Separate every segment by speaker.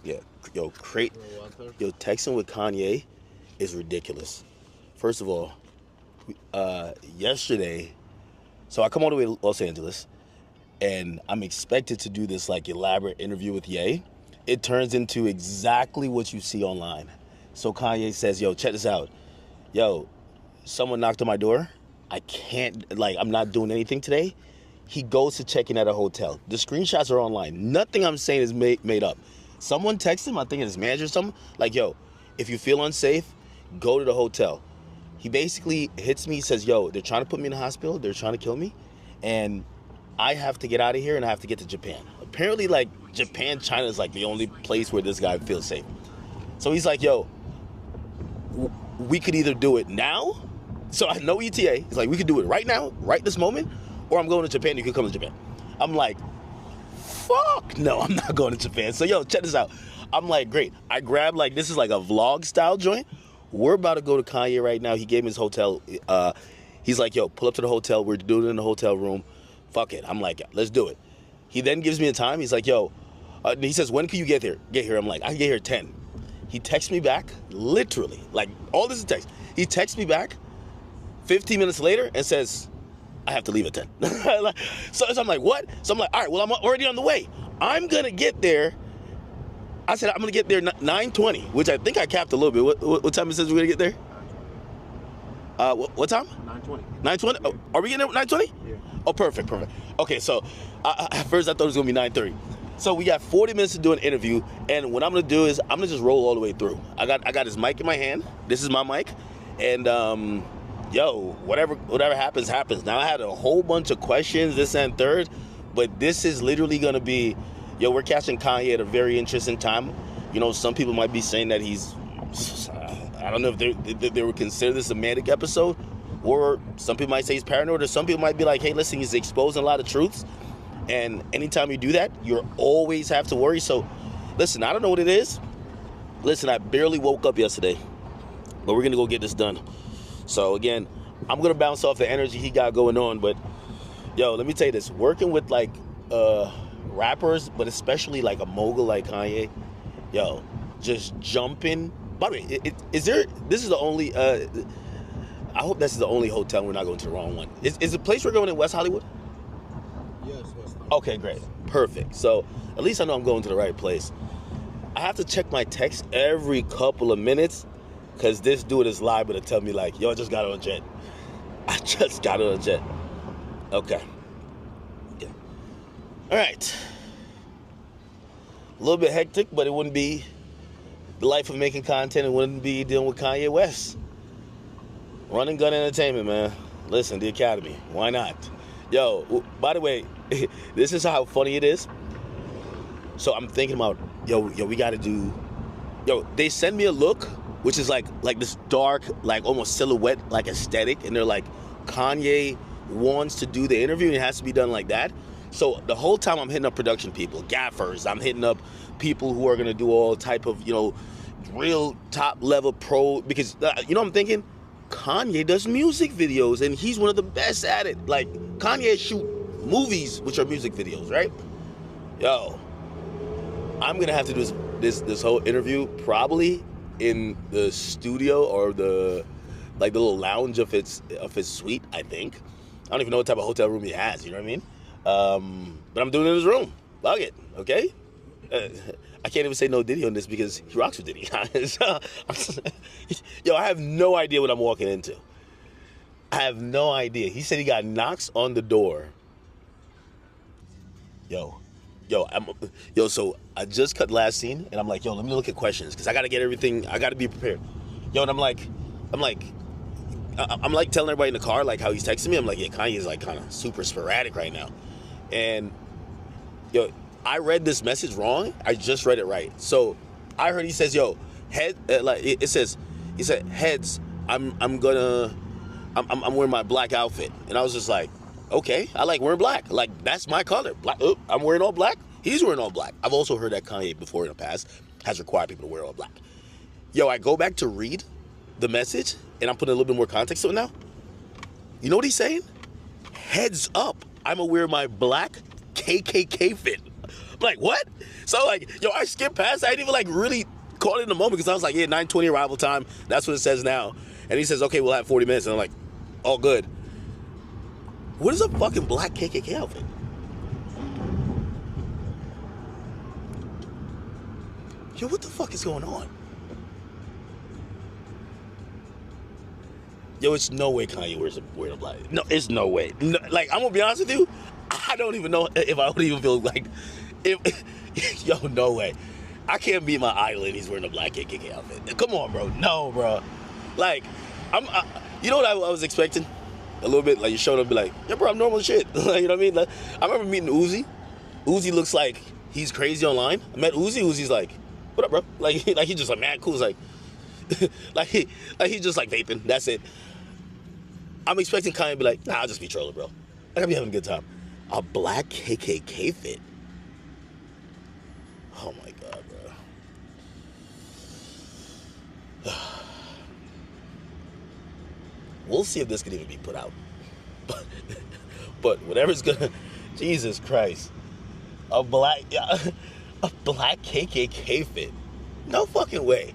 Speaker 1: Yeah, texting with Kanye is ridiculous. First of all, yesterday, so I come all the way to Los Angeles, and I'm expected to do this like elaborate interview with Ye. It turns into exactly what you see online. So Kanye says, "Yo, check this out. Yo, someone knocked on my door. I can't, like, I'm not doing anything today." He goes to check in at a hotel. The screenshots are online. Nothing I'm saying is made up. Someone texted him, I think it's his manager or something, like, "Yo, if you feel unsafe, go to the hotel." He basically hits me, says, "Yo, they're trying to put me in the hospital. They're trying to kill me. And I have to get out of here and I have to get to Japan." Apparently, like, Japan, China is like the only place where this guy feels safe. So he's like, "Yo, we could either do it now." So I know ETA. He's like, "We could do it right now, right this moment, or I'm going to Japan. You can come to Japan." I'm like, fuck no, I'm not going to Japan. So yo, check this out. I'm like, great. I grabbed, like, this is like a vlog style joint. We're about to go to Kanye right now. He gave me his hotel. He's like, "Yo, pull up to the hotel. We're doing it in the hotel room. Fuck it." I'm like, "Let's do it." He then gives me a time. He's like, "Yo," he says, "When can you get here?" I'm like, "I can get here at 10. He texts me back, literally, like, all this is text. He texts me back 15 minutes later and says, "I have to leave at 10. So I'm like, "What?" So I'm like, "All right, well, I'm already on the way. I'm going to get there." I said, "I'm going to get there 9:20, which I think I capped a little bit. What time it says we're going to get there? What time?
Speaker 2: 9:20.
Speaker 1: 9:20?
Speaker 2: Yeah.
Speaker 1: Oh, are we getting there at 9:20?
Speaker 2: Yeah.
Speaker 1: Oh, perfect. Okay, so at first I thought it was going to be 9:30. So we got 40 minutes to do an interview, and what I'm going to do is I'm going to just roll all the way through. I got his mic in my hand. This is my mic. And yo, whatever happens. Now I had a whole bunch of questions, this and third, but this is literally going to be, yo, we're catching Kanye at a very interesting time. You know, some people might be saying that he's, I don't know if they would consider this a manic episode, or some people might say he's paranoid, or some people might be like, "Hey, listen, he's exposing a lot of truths." And anytime you do that, you always have to worry. So listen, I don't know what it is. Listen, I barely woke up yesterday, but we're going to go get this done. So again, I'm going to bounce off the energy he got going on. But yo, let me tell you this, working with like rappers, but especially like a mogul like Kanye, yo, just jumping. By the way, this is the only, I hope this is the only hotel we're not going to the wrong one. Is the place we're going in West Hollywood?
Speaker 2: Yes, West Hollywood.
Speaker 1: Okay, great. Perfect. So at least I know I'm going to the right place. I have to check my text every couple of minutes, because this dude is liable to tell me like, "Yo, I just got on a jet." I just got on a jet. Okay. Yeah. All right. A little bit hectic, but it wouldn't be the life of making content. It wouldn't be dealing with Kanye West. Run and gun entertainment, man. Listen, the Academy. Why not? Yo, by the way, this is how funny it is. So I'm thinking about, yo, we got to do, they send me a look, which is like this dark, like almost silhouette, like aesthetic. And they're like, Kanye wants to do the interview and it has to be done like that. So the whole time I'm hitting up production people, gaffers, I'm hitting up people who are going to do all type of, real top level pro, because, I'm thinking, Kanye does music videos and he's one of the best at it. Like, Kanye shoot movies, which are music videos, right? Yo, I'm going to have to do this whole interview probably in the studio or the little lounge of his suite, I think. I don't even know what type of hotel room he has, you know what I mean? But I'm doing it in his room. Fuck it, okay? I can't even say no Diddy on this because he rocks with Diddy. Yo, I have no idea what I'm walking into. I have no idea. He said he got knocks on the door. So I just cut last scene, and I'm like, yo, let me look at questions, because I got to get everything, I got to be prepared. Yo, and I'm like telling everybody in the car, like, how he's texting me. I'm like, yeah, Kanye's like kind of super sporadic right now. And, yo, I read this message wrong. I just read it right. So I heard he says, yo, he said, heads, I'm wearing my black outfit. And I was just like, okay, I like wearing black. Like, that's my color. Black. I'm wearing all black. He's wearing all black. I've also heard that Kanye before in the past has required people to wear all black. Yo, I go back to read the message, and I'm putting a little bit more context to it now. You know what he's saying? Heads up, I'm gonna wear my black KKK fit. like, what? So like, yo, I skipped past. I didn't even like really caught it in the moment because I was like, yeah, 9:20 arrival time. That's what it says now. And he says, okay, we'll have 40 minutes. And I'm like, all good. What is a fucking black KKK outfit? Yo, what the fuck is going on? Yo, it's no way Kanye wearing a black. No, it's no way. No, like, I'm gonna be honest with you, I don't even know if I would even feel like, yo, no way. I can't be my idol and he's wearing a black KKK outfit. Come on, bro. No, bro. Like, you know what I was expecting? A little bit, like, you showed up and be like, yeah, bro, I'm normal as shit. You know what I mean? Like, I remember meeting Uzi. Uzi looks like he's crazy online. I met Uzi. Uzi's like, what up, bro? Like he's just like, man, cool. It's like, he's just like vaping. That's it. I'm expecting Kanye to be like, nah, I'll just be trolling, bro. Like, I'll be having a good time. A black KKK fit. Oh my God, bro. We'll see if this can even be put out. But whatever's gonna, Jesus Christ. A black KKK fit. No fucking way.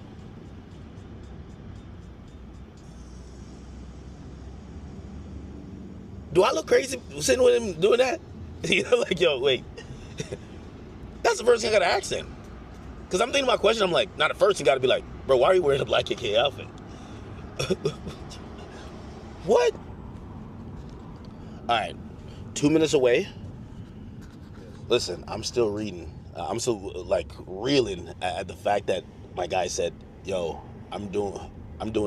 Speaker 1: Do I look crazy sitting with him doing that? You know, like, yo, wait. That's the first thing I gotta ask him. Because I'm thinking my question, I'm like, not at first, you gotta be like, bro, why are you wearing a black KKK outfit? What? All right, 2 minutes away. Listen, I'm still reading. I'm still like reeling at the fact that my guy said, yo, I'm doing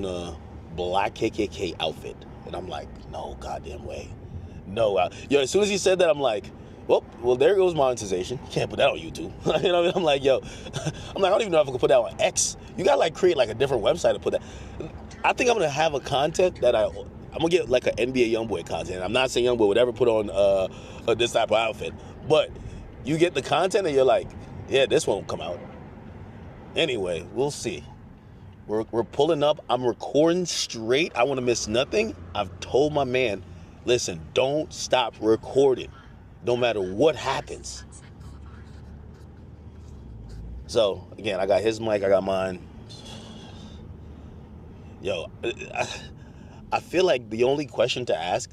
Speaker 1: a black KKK outfit. And I'm like, no goddamn way. No. Yo, as soon as he said that, I'm like, well, there goes monetization. You can't put that on YouTube. You know what I mean? I'm like, yo, I don't even know if I can put that on X. You gotta like create like a different website to put that. I think I'm gonna have a content that I'm gonna get like an NBA YoungBoy content. I'm not saying YoungBoy would ever put on this type of outfit, but you get the content and you're like, yeah, this won't come out. Anyway, we'll see. We're pulling up. I'm recording straight. I want to miss nothing. I've told my man, listen, don't stop recording, no matter what happens. So again, I got his mic. I got mine. Yo, I feel like the only question to ask,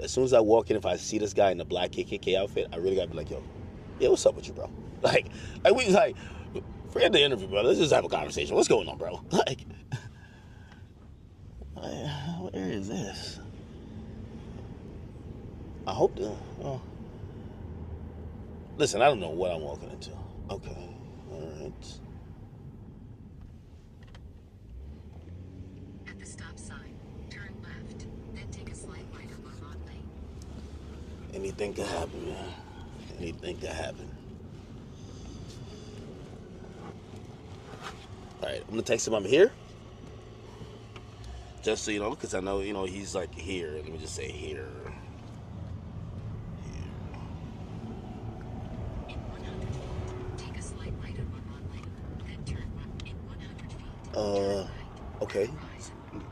Speaker 1: as soon as I walk in, if I see this guy in the black KKK outfit, I really gotta be like, yo, yeah, what's up with you, bro? Like forget the interview, bro. Let's just have a conversation. What's going on, bro? Like, where is this? I hope to. Oh. Listen, I don't know what I'm walking into. Okay, all right.
Speaker 3: At the stop sign, turn left, then take a slight right up Vermont Lane.
Speaker 1: Anything could happen, man. Anything could happen. All right, I'm gonna text him I'm here. Just so you know, because I know, he's like here. Let me just say here.
Speaker 3: In 100 feet, take a slight right up Vermont Lane, then turn left in 100 feet. Turn right.
Speaker 1: Okay.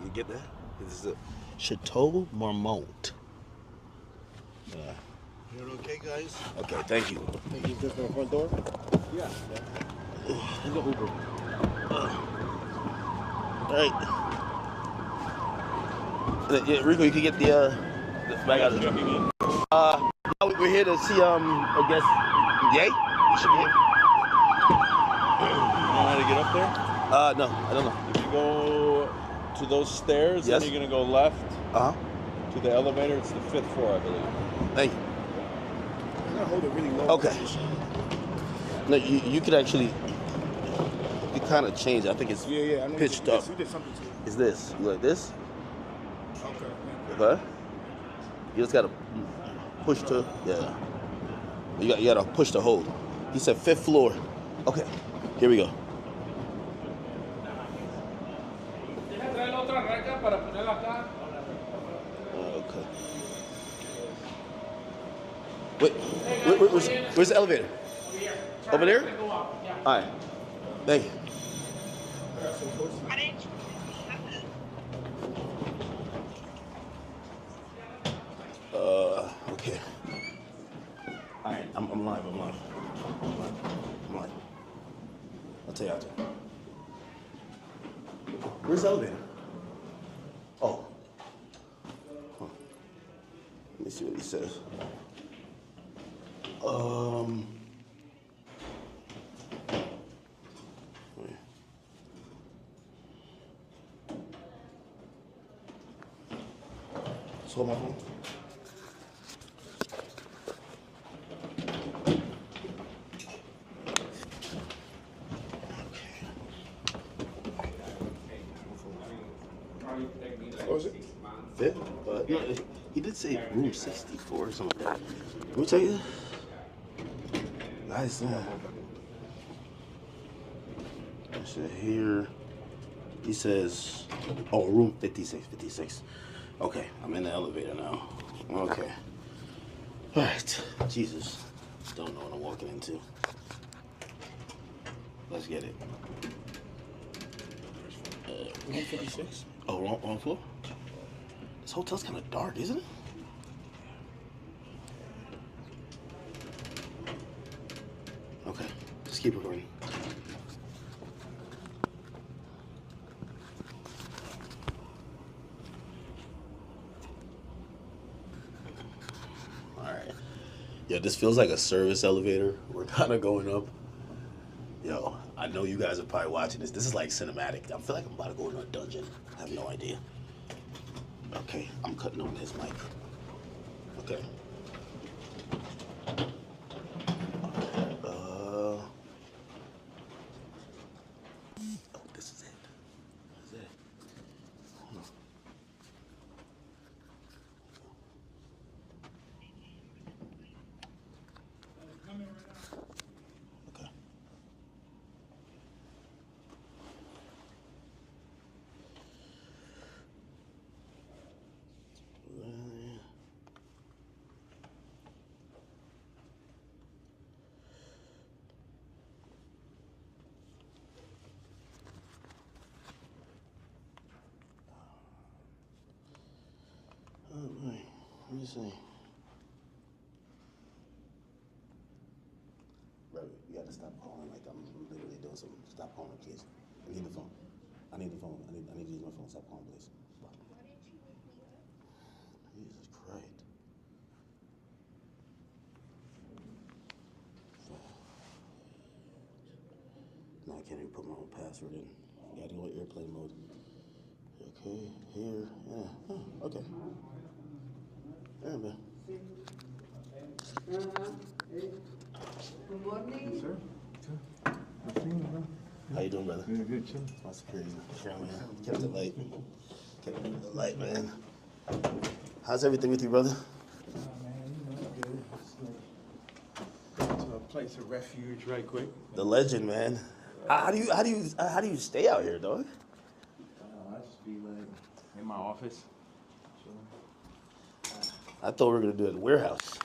Speaker 1: You get that? This is a Chateau Marmont.
Speaker 2: You're okay, guys?
Speaker 1: Okay, thank you.
Speaker 2: Thank you. Just the front door? Yeah. There's no Uber.
Speaker 1: All right. Yeah, Rico, you can get the bag out of the truck. Now we're here to see, I guess, Ye? You should be here.
Speaker 4: You know how to get up there?
Speaker 1: No, I don't know.
Speaker 4: If you go to those stairs,
Speaker 1: Yes.
Speaker 4: then you're going to go left
Speaker 1: Uh-huh.
Speaker 4: to the elevator. It's the 5th floor, I believe.
Speaker 1: Thank you.
Speaker 2: I'm gonna hold it really low.
Speaker 1: Okay. No, you could actually, you kind of change. I think it's
Speaker 2: Yeah. I know
Speaker 1: pitched
Speaker 2: you
Speaker 1: up.
Speaker 2: did something to it.
Speaker 1: Is this? You like this?
Speaker 2: Okay.
Speaker 1: Okay. You just gotta push to, yeah. You gotta push to hold. He said 5th floor. Okay, here we go. Okay. Wait, where's the elevator? Over there? All right. Thank you. Okay. All right, I'm live. I'll tell you after. Where's the elevator? Oh. Huh. Let me see what he says. Wait. Just hold my phone.
Speaker 2: What was it?
Speaker 1: Fifth? No, he did say room 64 or something. Let me tell you. Nice. I said here. He says, oh, room 56. Okay, I'm in the elevator now. Okay. All right. Jesus. Don't know what I'm walking into. Let's get it.
Speaker 2: Room 56.
Speaker 1: Oh, wrong floor? This hotel's kind of dark, isn't it? Okay, just keep recording. All right. Yo, this feels like a service elevator. We're kind of going up. Yo, I know you guys are probably watching this. This is like cinematic. I feel like I'm about to go into a dungeon. I have no idea. Okay, I'm cutting on his mic. Okay. Oh, this is it. This is it. Hold on. Okay. Oh, boy. Let me see. Bro, you gotta stop calling like I'm literally doing something. Stop calling, please. I need the phone. I need the phone. I need to use my phone. Stop calling, please. Jesus Christ. Now I can't even put my own password in. You gotta go in airplane mode. Okay, here, yeah. Oh, okay. Yeah, man.
Speaker 5: Good morning.
Speaker 2: Sir?
Speaker 1: How you doing, brother?
Speaker 2: Good, chill.
Speaker 1: That's crazy. Yeah, man. Kept it light. Kept it light, man. How's everything with you, brother?
Speaker 2: Man, you know, good. Just like, to a place of refuge right quick.
Speaker 1: The legend, man. How do you stay out here, dog?
Speaker 2: I just be like in my office.
Speaker 1: I thought we were gonna do it at the warehouse.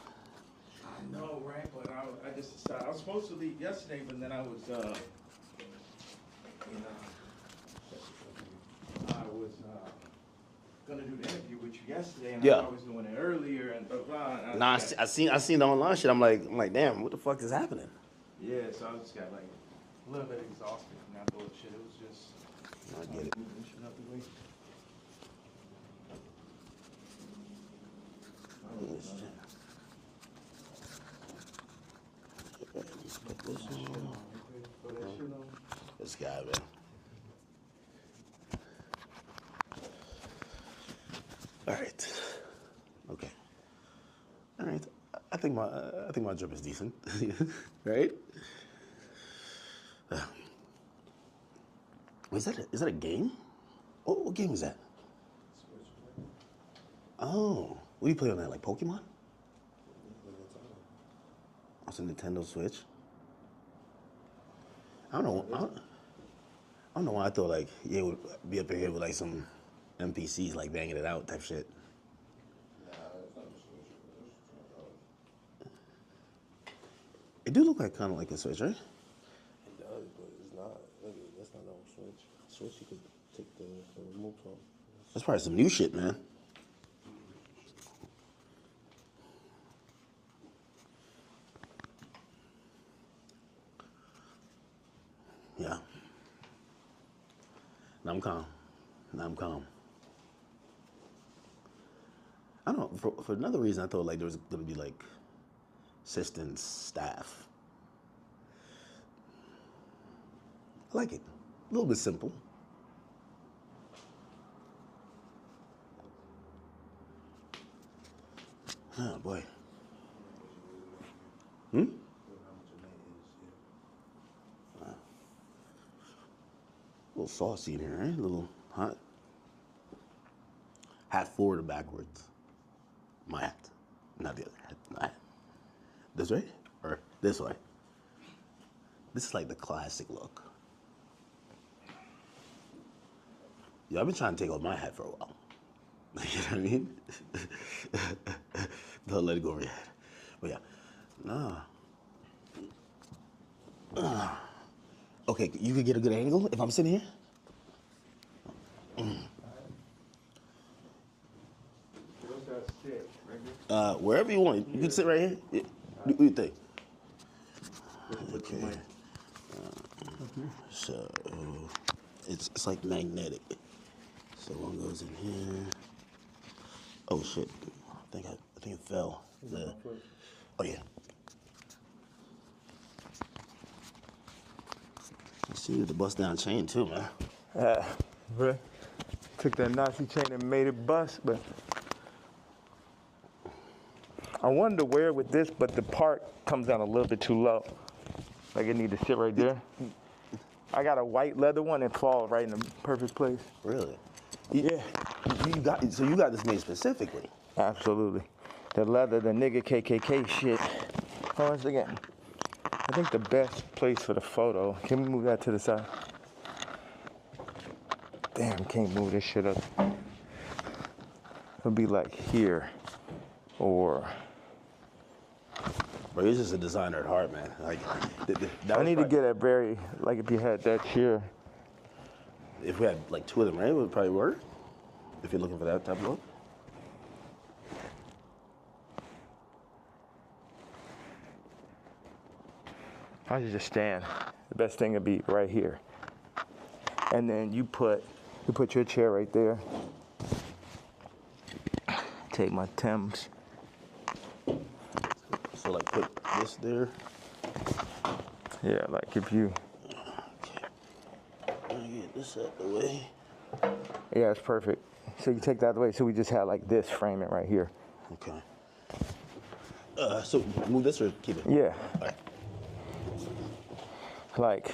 Speaker 2: I know, right? But I just decided I was supposed to leave yesterday, but then I was gonna do the interview with you yesterday, and
Speaker 1: Yeah.
Speaker 2: I was doing it earlier, and blah blah. And
Speaker 1: Nah, I seen the online shit. I'm like, damn, what the fuck is happening?
Speaker 2: yeah, so I just got like a little bit exhausted from that bullshit. It was just
Speaker 1: I get it.
Speaker 2: moving shit out the way.
Speaker 1: Put this on.
Speaker 2: Throw that shit on.
Speaker 1: This guy, man. All right. Okay. All right. I think my drip is decent, right? Is that a game? What game is that? Oh, what do you play on that? Like Pokemon? It's a Nintendo Switch. I don't know why I thought like you would be up in here with like some NPCs like banging it out type shit. It do look like kind of like a Switch, right?
Speaker 6: It does, but it's not. That's not no Switch. Switch, you could take the remote from.
Speaker 1: That's probably some new shit, man. Yeah. Now I'm calm. Now I'm calm. I don't know. For another reason, I thought like there was gonna be like assistants, staff. I like it. A little bit simple. Oh boy. A little saucy in here, right? A little hot. Hat forward or backwards? My hat, not the other hat. My hat. This way or this way? This is like the classic look. Yeah, I've been trying to take off my hat for a while. You know what I mean? Don't let it go over your head. But yeah, nah. Okay, you could get a good angle if I'm sitting here?
Speaker 2: Where's that sit? Right here?
Speaker 1: Wherever you want. You can sit right here. Yeah. Do you think? Okay. So it's like magnetic. So one goes in here. Oh shit! I think it fell. Oh yeah. I see the bust down chain too, man.
Speaker 2: Really? Took that Nazi chain and made it bust, but I wanted to wear it with this, but the part comes down a little bit too low. Like it need to sit right there. I got a white leather one and fall right in the perfect place.
Speaker 1: Really?
Speaker 2: Yeah.
Speaker 1: You got this made specifically.
Speaker 2: Absolutely. The leather, the nigga KKK shit. Hold on a second. I think the best place for the photo, can we move that to the side? Damn, can't move this shit up. It'll be like here, or...
Speaker 1: Bro, you're just a designer at heart, man. Like,
Speaker 2: I need to get a very, like if you had that here.
Speaker 1: If we had like two of them, right, it would probably work. If you're looking for that type of look.
Speaker 2: I should just stand. The best thing would be right here. And then you put your chair right there. Take my Timbs.
Speaker 1: So like put this there.
Speaker 2: Yeah, like if you.
Speaker 1: Let me get this out the way.
Speaker 2: Yeah, it's perfect. So you take that away. So we just had like this framing right here.
Speaker 1: Okay. So move this or keep it?
Speaker 2: Yeah.
Speaker 1: All right.
Speaker 2: Like.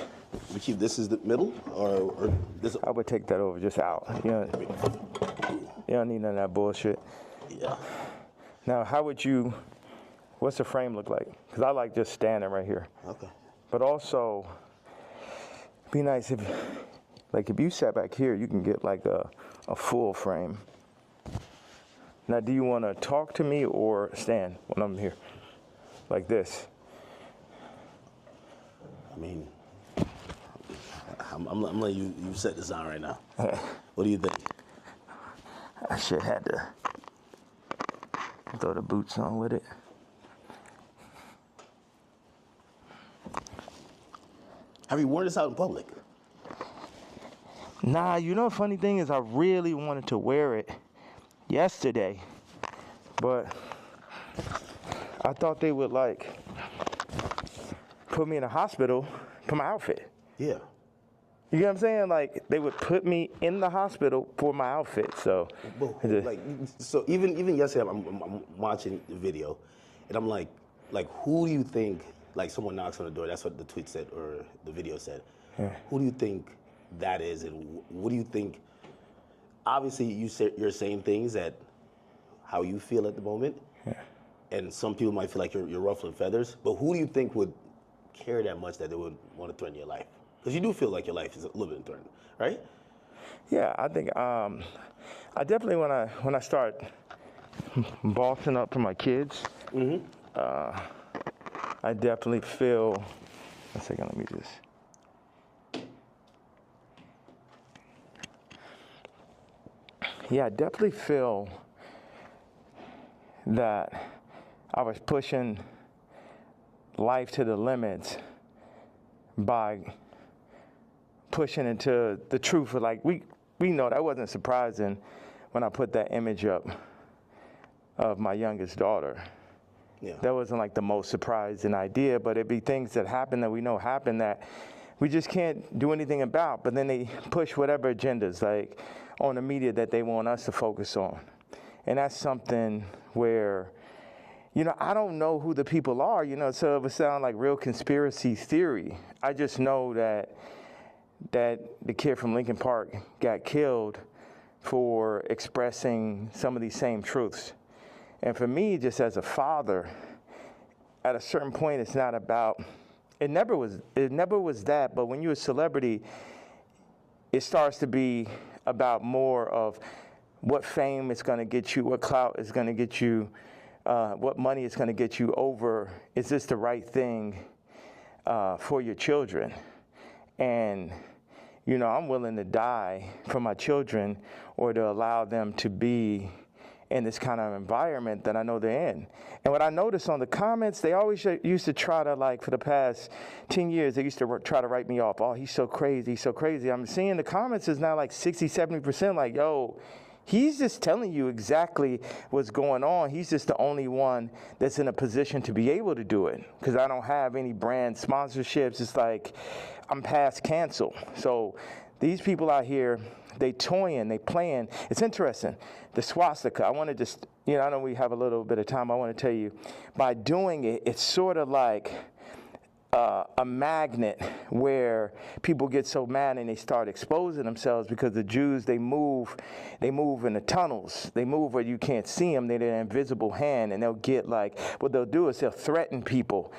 Speaker 1: We keep this as the middle or this?
Speaker 2: I would take that over just out. You don't need none of that bullshit.
Speaker 1: Yeah.
Speaker 2: Now, what's the frame look like? Because I like just standing right here.
Speaker 1: Okay.
Speaker 2: But also, be nice if you sat back here, you can get like a full frame. Now, do you want to talk to me or stand when I'm here? Like this?
Speaker 1: I mean, I'm letting you set this on right now. What do you think?
Speaker 2: I should had to throw the boots on with it.
Speaker 1: Have you worn this out in public?
Speaker 2: Nah, you know the funny thing is I really wanted to wear it yesterday, but I thought they would like put me in a hospital for my outfit.
Speaker 1: Yeah.
Speaker 2: You know what I'm saying? Like they would put me in the hospital for my outfit. So,
Speaker 1: So even yesterday, I'm watching the video, and I'm like, who do you think? Like someone knocks on the door. That's what the tweet said or the video said.
Speaker 2: Yeah.
Speaker 1: Who do you think that is, and what do you think? Obviously, you're saying things that how you feel at the moment, and some people might feel like you're ruffling feathers. But who do you think would care that much that they would want to threaten your life? Because you do feel like your life is a little bit threatened, right?
Speaker 2: Yeah, I think I definitely when I start bossing up for my kids, I definitely feel. A second, let me just. Yeah, I definitely feel that I was pushing life to the limits by pushing into the truth. Like we know that wasn't surprising when I put that image up of my youngest daughter.
Speaker 1: Yeah.
Speaker 2: That wasn't like the most surprising idea, but it'd be things that happen that we know happen that we just can't do anything about. But then they push whatever agendas like on the media that they want us to focus on. And that's something where, you know, I don't know who the people are, you know, so it would sound like real conspiracy theory. I just know that the kid from Lincoln Park got killed for expressing some of these same truths. And for me, just as a father, at a certain point, it's not about, it never was that, but when you're a celebrity, it starts to be about more of what fame is going to get you, what clout is going to get you, what money is going to get you over, is this the right thing for your children? And, you know, I'm willing to die for my children or to allow them to be in this kind of environment that I know they're in. And what I noticed on the comments, they always used to try to, like, for the past 10 years, they used to try to write me off. Oh, he's so crazy, he's so crazy. I'm seeing the comments is now like 60, 70% like, yo, he's just telling you exactly what's going on. He's just the only one that's in a position to be able to do it because I don't have any brand sponsorships. It's like I'm past cancel. So these people out here, they toying, they playing. It's interesting. The swastika, I want to just, you know, I know we have a little bit of time. I want to tell you, by doing it, it's sort of like a magnet where people get so mad and they start exposing themselves because the Jews, they move in the tunnels. They move where you can't see them. They're an invisible hand, and they'll get like, what they'll do is they'll threaten people.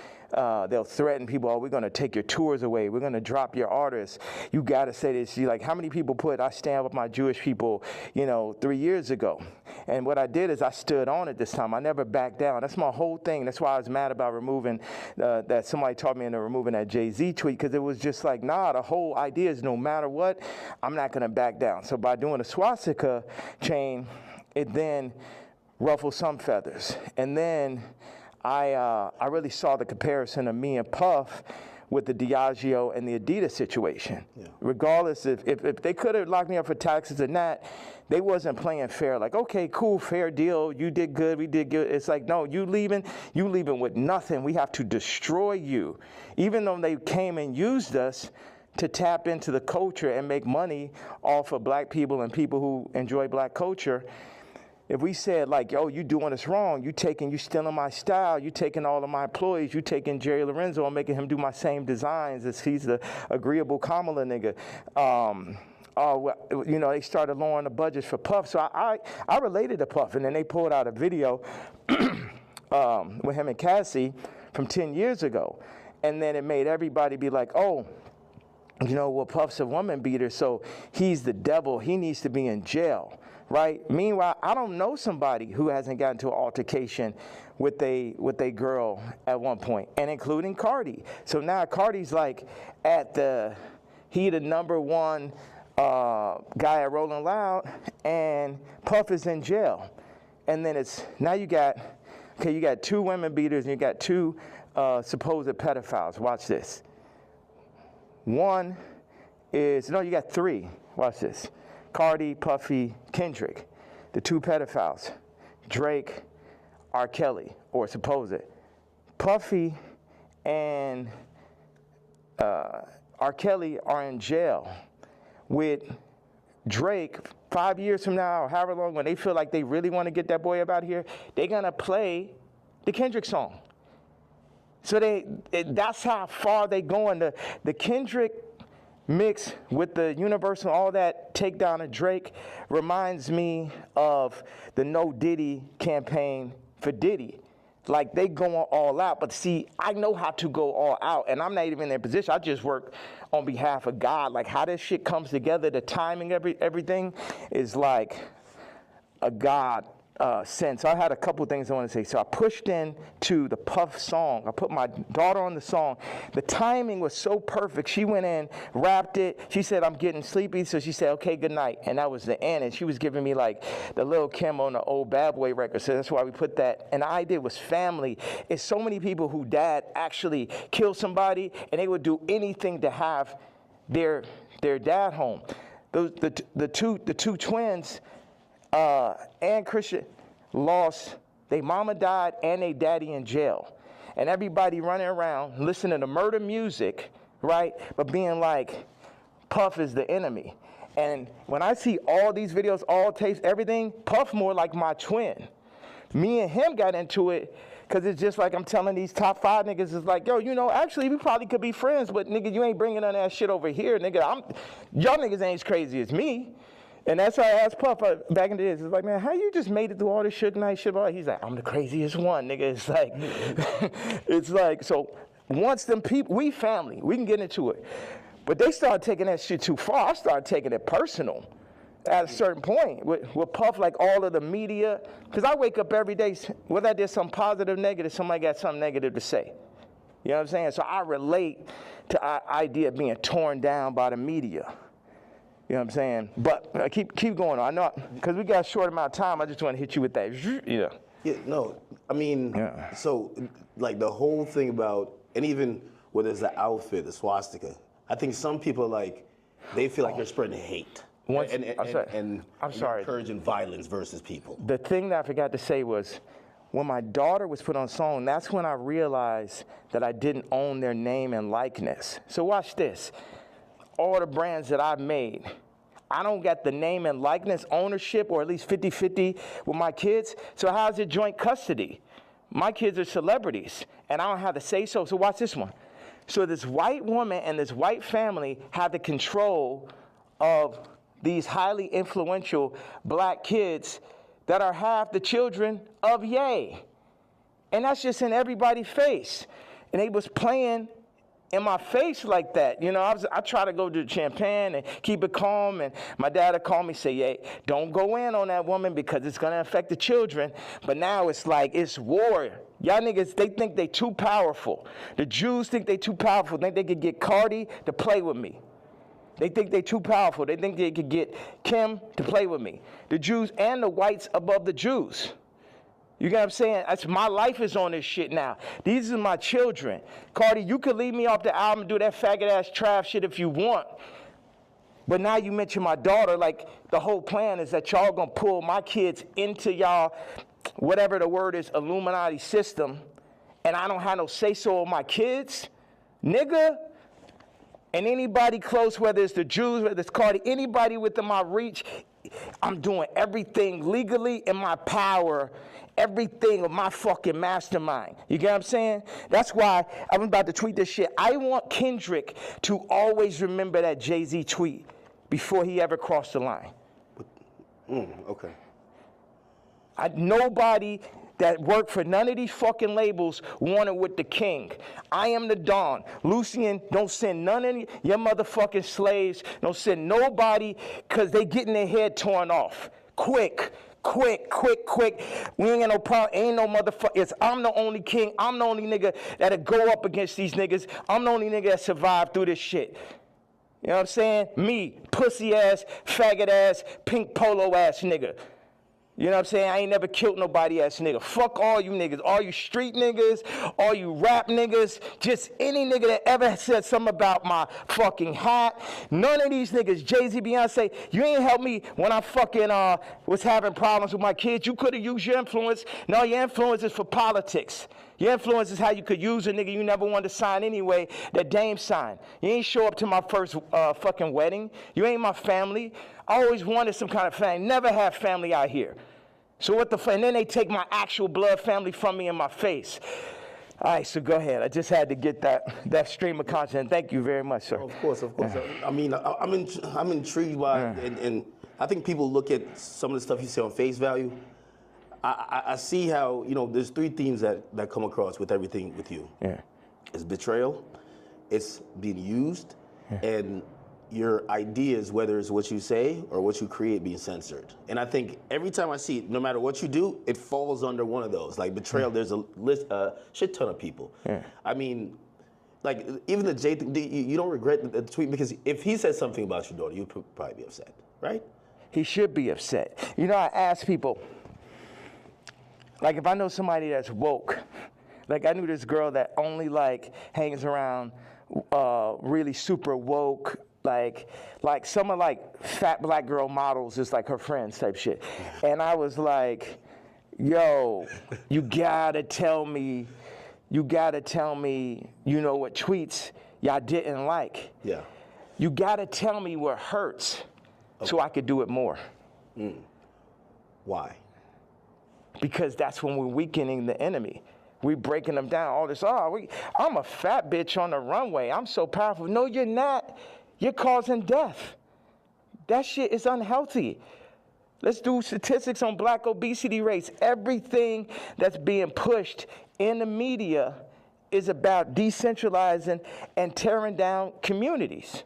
Speaker 2: They'll threaten people, oh, we're going to take your tours away. We're going to drop your artists. You got to say this. You're like, how many people put, I stand with my Jewish people, you know, 3 years ago? And what I did is I stood on it this time. I never backed down. That's my whole thing. That's why I was mad about removing, that somebody taught me into removing that Jayz tweet, because it was just like, nah, the whole idea is no matter what, I'm not going to back down. So by doing a swastika chain, it then ruffled some feathers. And then I really saw the comparison of me and Puff with the Diageo and the Adidas situation. Yeah. Regardless if they could have locked me up for taxes and that, they wasn't playing fair. Like, okay, cool, fair deal. You did good, we did good. It's like, no, you leaving with nothing. We have to destroy you. Even though they came and used us to tap into the culture and make money off of black people and people who enjoy black culture. If we said like, yo, you doing this wrong, you stealing my style, you taking all of my employees, you taking Jerry Lorenzo and making him do my same designs as he's the agreeable Kamala nigga. You know, they started lowering the budgets for Puff. So I related to Puff, and then they pulled out a video with him and Cassie from 10 years ago. And then it made everybody be like, oh, you know, well, Puff's a woman beater, so he's the devil. He needs to be in jail. Right? Meanwhile, I don't know somebody who hasn't gotten to an altercation with a girl at one point, and including Cardi. So now Cardi's like he the number one guy at Rolling Loud, and Puff is in jail. And then you got two women beaters and you got two supposed pedophiles. Watch this. You got three. Watch this. Cardi, Puffy, Kendrick, the two pedophiles, Drake, R. Kelly, or supposed. Puffy and R. Kelly are in jail with Drake 5 years from now, or however long, when they feel like they really want to get that boy up out here, they're going to play the Kendrick song. So that's how far they going. The Kendrick mix with the Universal, all that takedown of Drake reminds me of the No Diddy campaign for Diddy. Like, they going all out. But see, I know how to go all out, and I'm not even in their position. I just work on behalf of God. Like, how this shit comes together, the timing, everything is like a God sense. So I had a couple things I want to say. So I pushed into the Puff song. I put my daughter on the song. The timing was so perfect. She went in, rapped it. She said, I'm getting sleepy. So she said, okay, good night. And that was the end. And she was giving me like the Lil Kim on the old Bad Boy record. So that's why we put that. And the idea was family. It's so many people who dad actually killed somebody, and they would do anything to have their dad home. The two twins, and Christian, lost. Their mama died and their daddy in jail, and everybody running around listening to murder music, right? But being like, Puff is the enemy. And when I see all these videos, all tapes, everything, Puff more like my twin. Me and him got into it because it's just like I'm telling these top 5 niggas, it's like, yo, you know, actually we probably could be friends, but nigga, you ain't bringing none of that shit over here, nigga. Y'all niggas ain't as crazy as me. And that's why I asked Puff back in the days. It's like, man, how you just made it through all this Suge Knight shit? He's like, I'm the craziest one, nigga. It's like, it's like, so once them people, we family, we can get into it. But they started taking that shit too far. I started taking it personal at a certain point with Puff, like all of the media. Because I wake up every day, whether I did something positive, negative, somebody got something negative to say. You know what I'm saying? So I relate to the idea of being torn down by the media. You know what I'm saying? But keep going on. I know, because we got a short amount of time, I just want to hit you with that. Yeah.
Speaker 1: Yeah, no, I mean, so like the whole thing about, and even whether it's the outfit, the swastika, I think some people like, they feel like they're spreading hate. And
Speaker 2: I'm sorry.
Speaker 1: Encouraging violence versus people.
Speaker 2: The thing that I forgot to say was, when my daughter was put on song, that's when I realized that I didn't own their name and likeness. So watch this. All the brands that I've made, I don't get the name and likeness ownership, or at least 50-50 with my kids. So how's it joint custody? My kids are celebrities, and I don't have to say so. So watch this one. So this white woman and this white family have the control of these highly influential black kids that are half the children of Ye. And that's just in everybody's face. And they was playing in my face like that. You know, I try to go to champagne and keep it calm, and my dad would call me, say, hey, don't go in on that woman because it's gonna affect the children. But now it's like, it's war. Y'all niggas, they think they too powerful. The Jews think they too powerful. They think they could get Cardi to play with me. They think they too powerful. They think they could get Kim to play with me. The Jews and the whites above the Jews. You get what I'm saying? My life is on this shit now. These are my children. Cardi, you could leave me off the album and do that faggot-ass trap shit if you want. But now you mention my daughter, like the whole plan is that y'all gonna pull my kids into y'all, whatever the word is, Illuminati system, and I don't have no say-so of my kids? Nigga? And anybody close, whether it's the Jews, whether it's Cardi, anybody within my reach, I'm doing everything legally in my power, everything of my fucking mastermind. You get what I'm saying? That's why I'm about to tweet this shit. I want Kendrick to always remember that Jayz tweet before he ever crossed the line.
Speaker 1: Okay.
Speaker 2: Nobody that worked for none of these fucking labels wanted with the king. I am the Don. Lucian, don't send none of your motherfucking slaves. Don't send nobody, because they getting their head torn off. Quick. We ain't got no problem. Ain't no motherfucker. I'm the only king. I'm the only nigga that'll go up against these niggas. I'm the only nigga that survived through this shit. You know what I'm saying? Me, pussy ass, faggot ass, pink polo ass nigga. You know what I'm saying? I ain't never killed nobody ass nigga. Fuck all you niggas. All you street niggas, all you rap niggas, just any nigga that ever said something about my fucking hat. None of these niggas, Jayz, Beyonce, you ain't helped me when I fucking was having problems with my kids. You could have used your influence. No, your influence is for politics. Your influence is how you could use a nigga you never wanted to sign anyway, that Dame signed. You ain't show up to my first fucking wedding. You ain't my family. I always wanted some kind of family. Never had family out here. So what the fuck? And then they take my actual blood family from me in my face. All right, so go ahead. I just had to get that stream of content. Thank you very much, sir.
Speaker 1: Of course. Yeah. I mean, I'm intrigued by, and I think people look at some of the stuff you say on face value. I see how, you know, there's 3 themes that come across with everything with you.
Speaker 2: Yeah.
Speaker 1: It's betrayal, it's being used, and your ideas, whether it's what you say or what you create, being censored. And I think every time I see it, no matter what you do, it falls under one of those. Like betrayal, there's a shit ton of people. Yeah. I mean, like even the Jay thing, you don't regret the tweet, because if he said something about your daughter, you'd probably be upset, right?
Speaker 2: He should be upset. You know, I ask people, like if I know somebody that's woke, like I knew this girl that only like hangs around really super woke Like some of like fat black girl models is like her friends type shit. And I was like, yo, you gotta tell me, you know what tweets y'all didn't like.
Speaker 1: Yeah.
Speaker 2: You gotta tell me what hurts so I could do it more.
Speaker 1: Why?
Speaker 2: Because that's when we're weakening the enemy. We breaking them down. All this, I'm a fat bitch on the runway. I'm so powerful. No, you're not. You're causing death. That shit is unhealthy. Let's do statistics on black obesity rates. Everything that's being pushed in the media is about decentralizing and tearing down communities.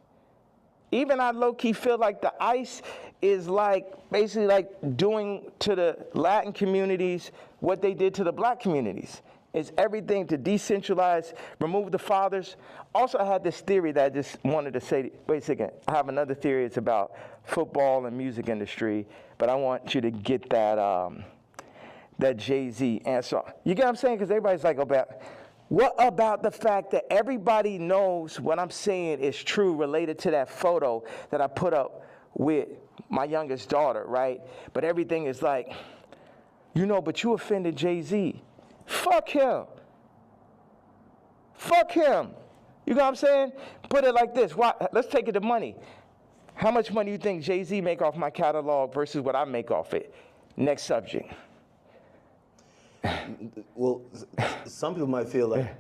Speaker 2: Even I low-key feel like the ICE is like basically like doing to the Latin communities what they did to the black communities. It's everything to decentralize, remove the fathers. Also, I had this theory that I just wanted to say, wait a second, I have another theory. It's about football and music industry, but I want you to get that Jay-Z answer. You get what I'm saying? Because everybody's like, what about the fact that everybody knows what I'm saying is true related to that photo that I put up with my youngest daughter, right? But everything is like, but you offended Jay-Z. Fuck him. Fuck him. You know what I'm saying? Put it like this. Let's take it to money. How much money do you think Jay-Z make off my catalog versus what I make off it? Next subject.
Speaker 1: Well, some people might feel like,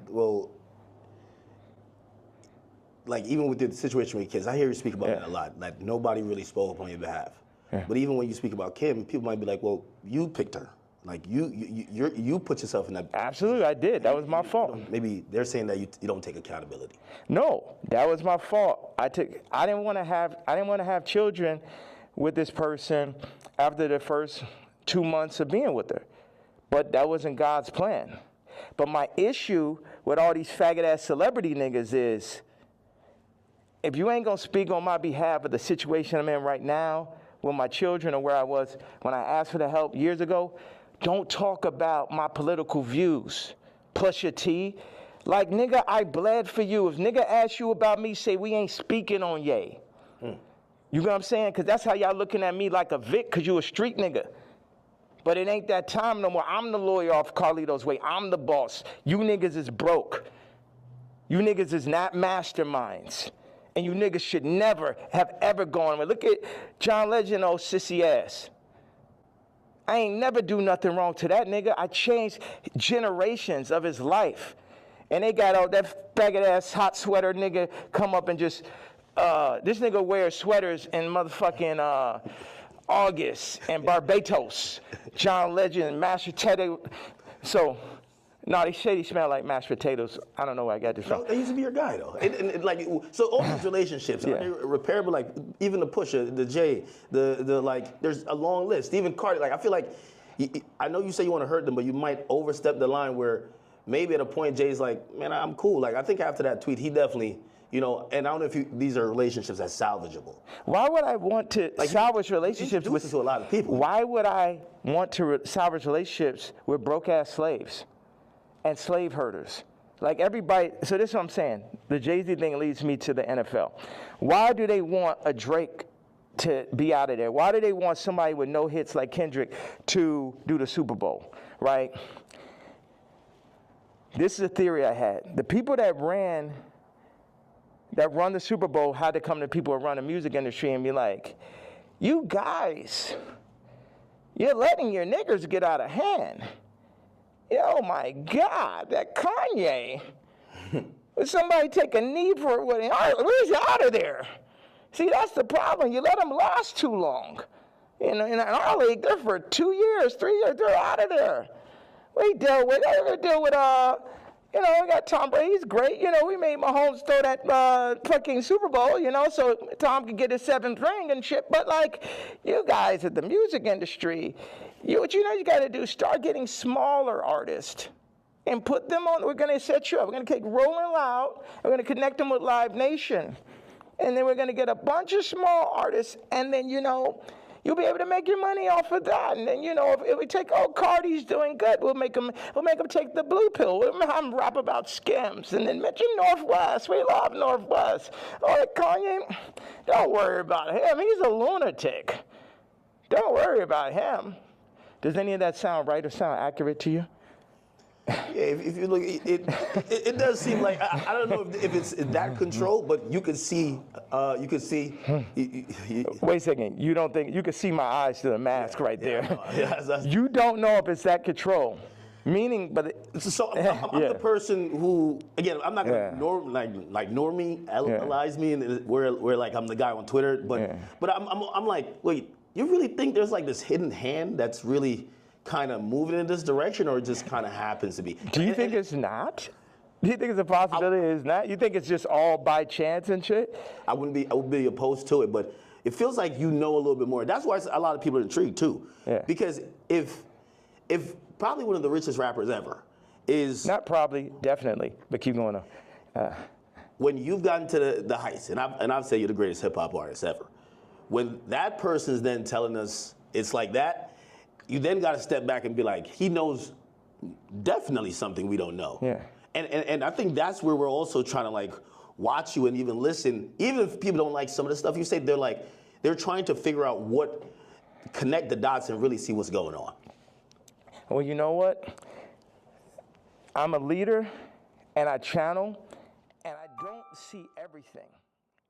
Speaker 1: like even with the situation with kids, I hear you speak about that a lot. Like nobody really spoke up on your behalf. Yeah. But even when you speak about Kim, people might be like, well, you picked her. Like you put yourself in that.
Speaker 2: Absolutely, I did. That was my fault.
Speaker 1: Maybe they're saying that you don't take accountability.
Speaker 2: No, that was my fault. I didn't want to have children with this person after the first 2 months of being with her. But that wasn't God's plan. But my issue with all these faggot-ass celebrity niggas is, if you ain't gonna speak on my behalf of the situation I'm in right now with my children or where I was when I asked for the help years ago, don't talk about my political views. Pusha T. Like, nigga, I bled for you. If nigga asks you about me, say we ain't speaking on Ye. You know what I'm saying? Because that's how y'all looking at me like a Vic, because you a street nigga. But it ain't that time no more. I'm the lawyer off Carlito's way. I'm the boss. You niggas is broke. You niggas is not masterminds. And you niggas should never have ever gone. Look at John Legend, old sissy ass. I ain't never do nothing wrong to that nigga. I changed generations of his life. And they got all that faggot ass hot sweater nigga come up and just, this nigga wears sweaters in motherfucking August and Barbados. John Legend, mashed potato. So, no, they say he smell like mashed potatoes. I don't know where I got this from.
Speaker 1: No, they used to be your guy though. And like, so all these relationships, are they repairable? Like even the Pusha, the Jay, the like, there's a long list. Even Cardi, like I feel like, I know you say you want to hurt them, but you might overstep the line where maybe at a point Jay's like, man, I'm cool. Like I think after that tweet, he definitely, and I don't know if these are relationships that's salvageable.
Speaker 2: Why would I want to salvage relationships with
Speaker 1: to a lot of people?
Speaker 2: Why would I want to salvage relationships with broke ass slaves and slave herders? Like everybody. So this is what I'm saying. The Jay-Z thing leads me to the NFL. Why do they want a Drake to be out of there? Why do they want somebody with no hits like Kendrick to do the Super Bowl? Right. This is a theory I had. The people that run the Super Bowl had to come to people who run the music industry and be like, you guys, you're letting your niggers get out of hand. Oh my God, that Kanye. Would somebody take a knee for it? Where's he out of there? See, that's the problem. You let them last too long. In our league, they're for 2 years, 3 years, they're out of there. We deal with, we got Tom Brady. He's great. We made Mahomes throw that fucking Super Bowl, so Tom could get his 7th ring and shit. But, like, you guys at the music industry, what you got to do, start getting smaller artists and put them on. We're going to set you up. We're going to take Rolling Loud. We're going to connect them with Live Nation. And then we're going to get a bunch of small artists. And then, You'll be able to make your money off of that. And then, you know, if we take, oh, Cardi's doing good, we'll make him take the blue pill. We'll have him rap about Skims. And then mention Northwest. We love Northwest. Oh, Kanye, don't worry about him. He's a lunatic. Don't worry about him. Does any of that sound right or sound accurate to you?
Speaker 1: Yeah, if you look, it does seem like I don't know if it's that control, but you could see, Wait
Speaker 2: a second. You don't think you can see my eyes through the mask right there?
Speaker 1: Yeah,
Speaker 2: you don't know if it's that control. Meaning, but
Speaker 1: so I'm the person who, again, I'm not gonna normalize me, and where like I'm the guy on Twitter, but I'm like, wait, you really think there's like this hidden hand that's really kind of moving in this direction, or it just kind of happens to be?
Speaker 2: Do you think it's not? Do you think it's a possibility it's not? You think it's just all by chance and shit? I would
Speaker 1: be opposed to it, but it feels like you know a little bit more. That's why a lot of people are intrigued too. Yeah. Because if probably one of the richest rappers ever is
Speaker 2: not probably, definitely, but keep going on.
Speaker 1: When you've gotten to the heights, and I'd say you're the greatest hip hop artist ever. When that person's then telling us it's like that, you then got to step back and be like, he knows definitely something we don't know. Yeah. And I think that's where we're also trying to like watch you and even listen. Even if people don't like some of the stuff you say, they're trying to figure out connect the dots and really see what's going on.
Speaker 2: Well, you know what? I'm a leader and I channel and I don't see everything.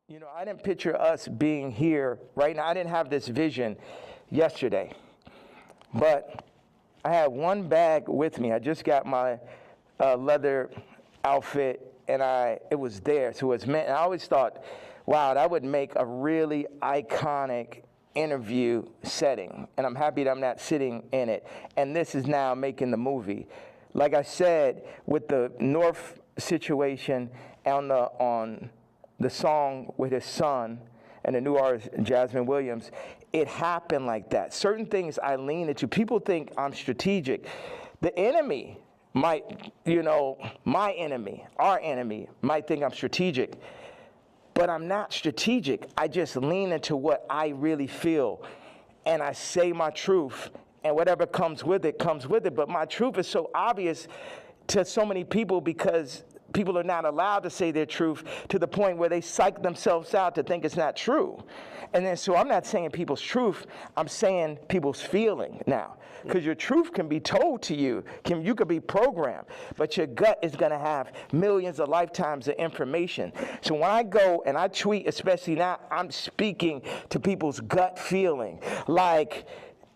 Speaker 2: You know, I didn't picture us being here right now. I didn't have this vision yesterday. But I had one bag with me. I just got my leather outfit, and it was there. So it was meant. And I always thought, wow, that would make a really iconic interview setting. And I'm happy that I'm not sitting in it. And this is now making the movie. Like I said, with the North situation on the song with his son, and the new artist, Jasmine Williams, it happened like that. Certain things I lean into. People think I'm strategic. The enemy might, my enemy, our enemy, might think I'm strategic. But I'm not strategic. I just lean into what I really feel. And I say my truth. And whatever comes with it, comes with it. But my truth is so obvious to so many people because people are not allowed to say their truth to the point where they psych themselves out to think it's not true. And then so I'm not saying people's truth, I'm saying people's feeling now. Because your truth can be told to you, you could be programmed, but your gut is gonna have millions of lifetimes of information. So when I go and I tweet, especially now, I'm speaking to people's gut feeling. Like,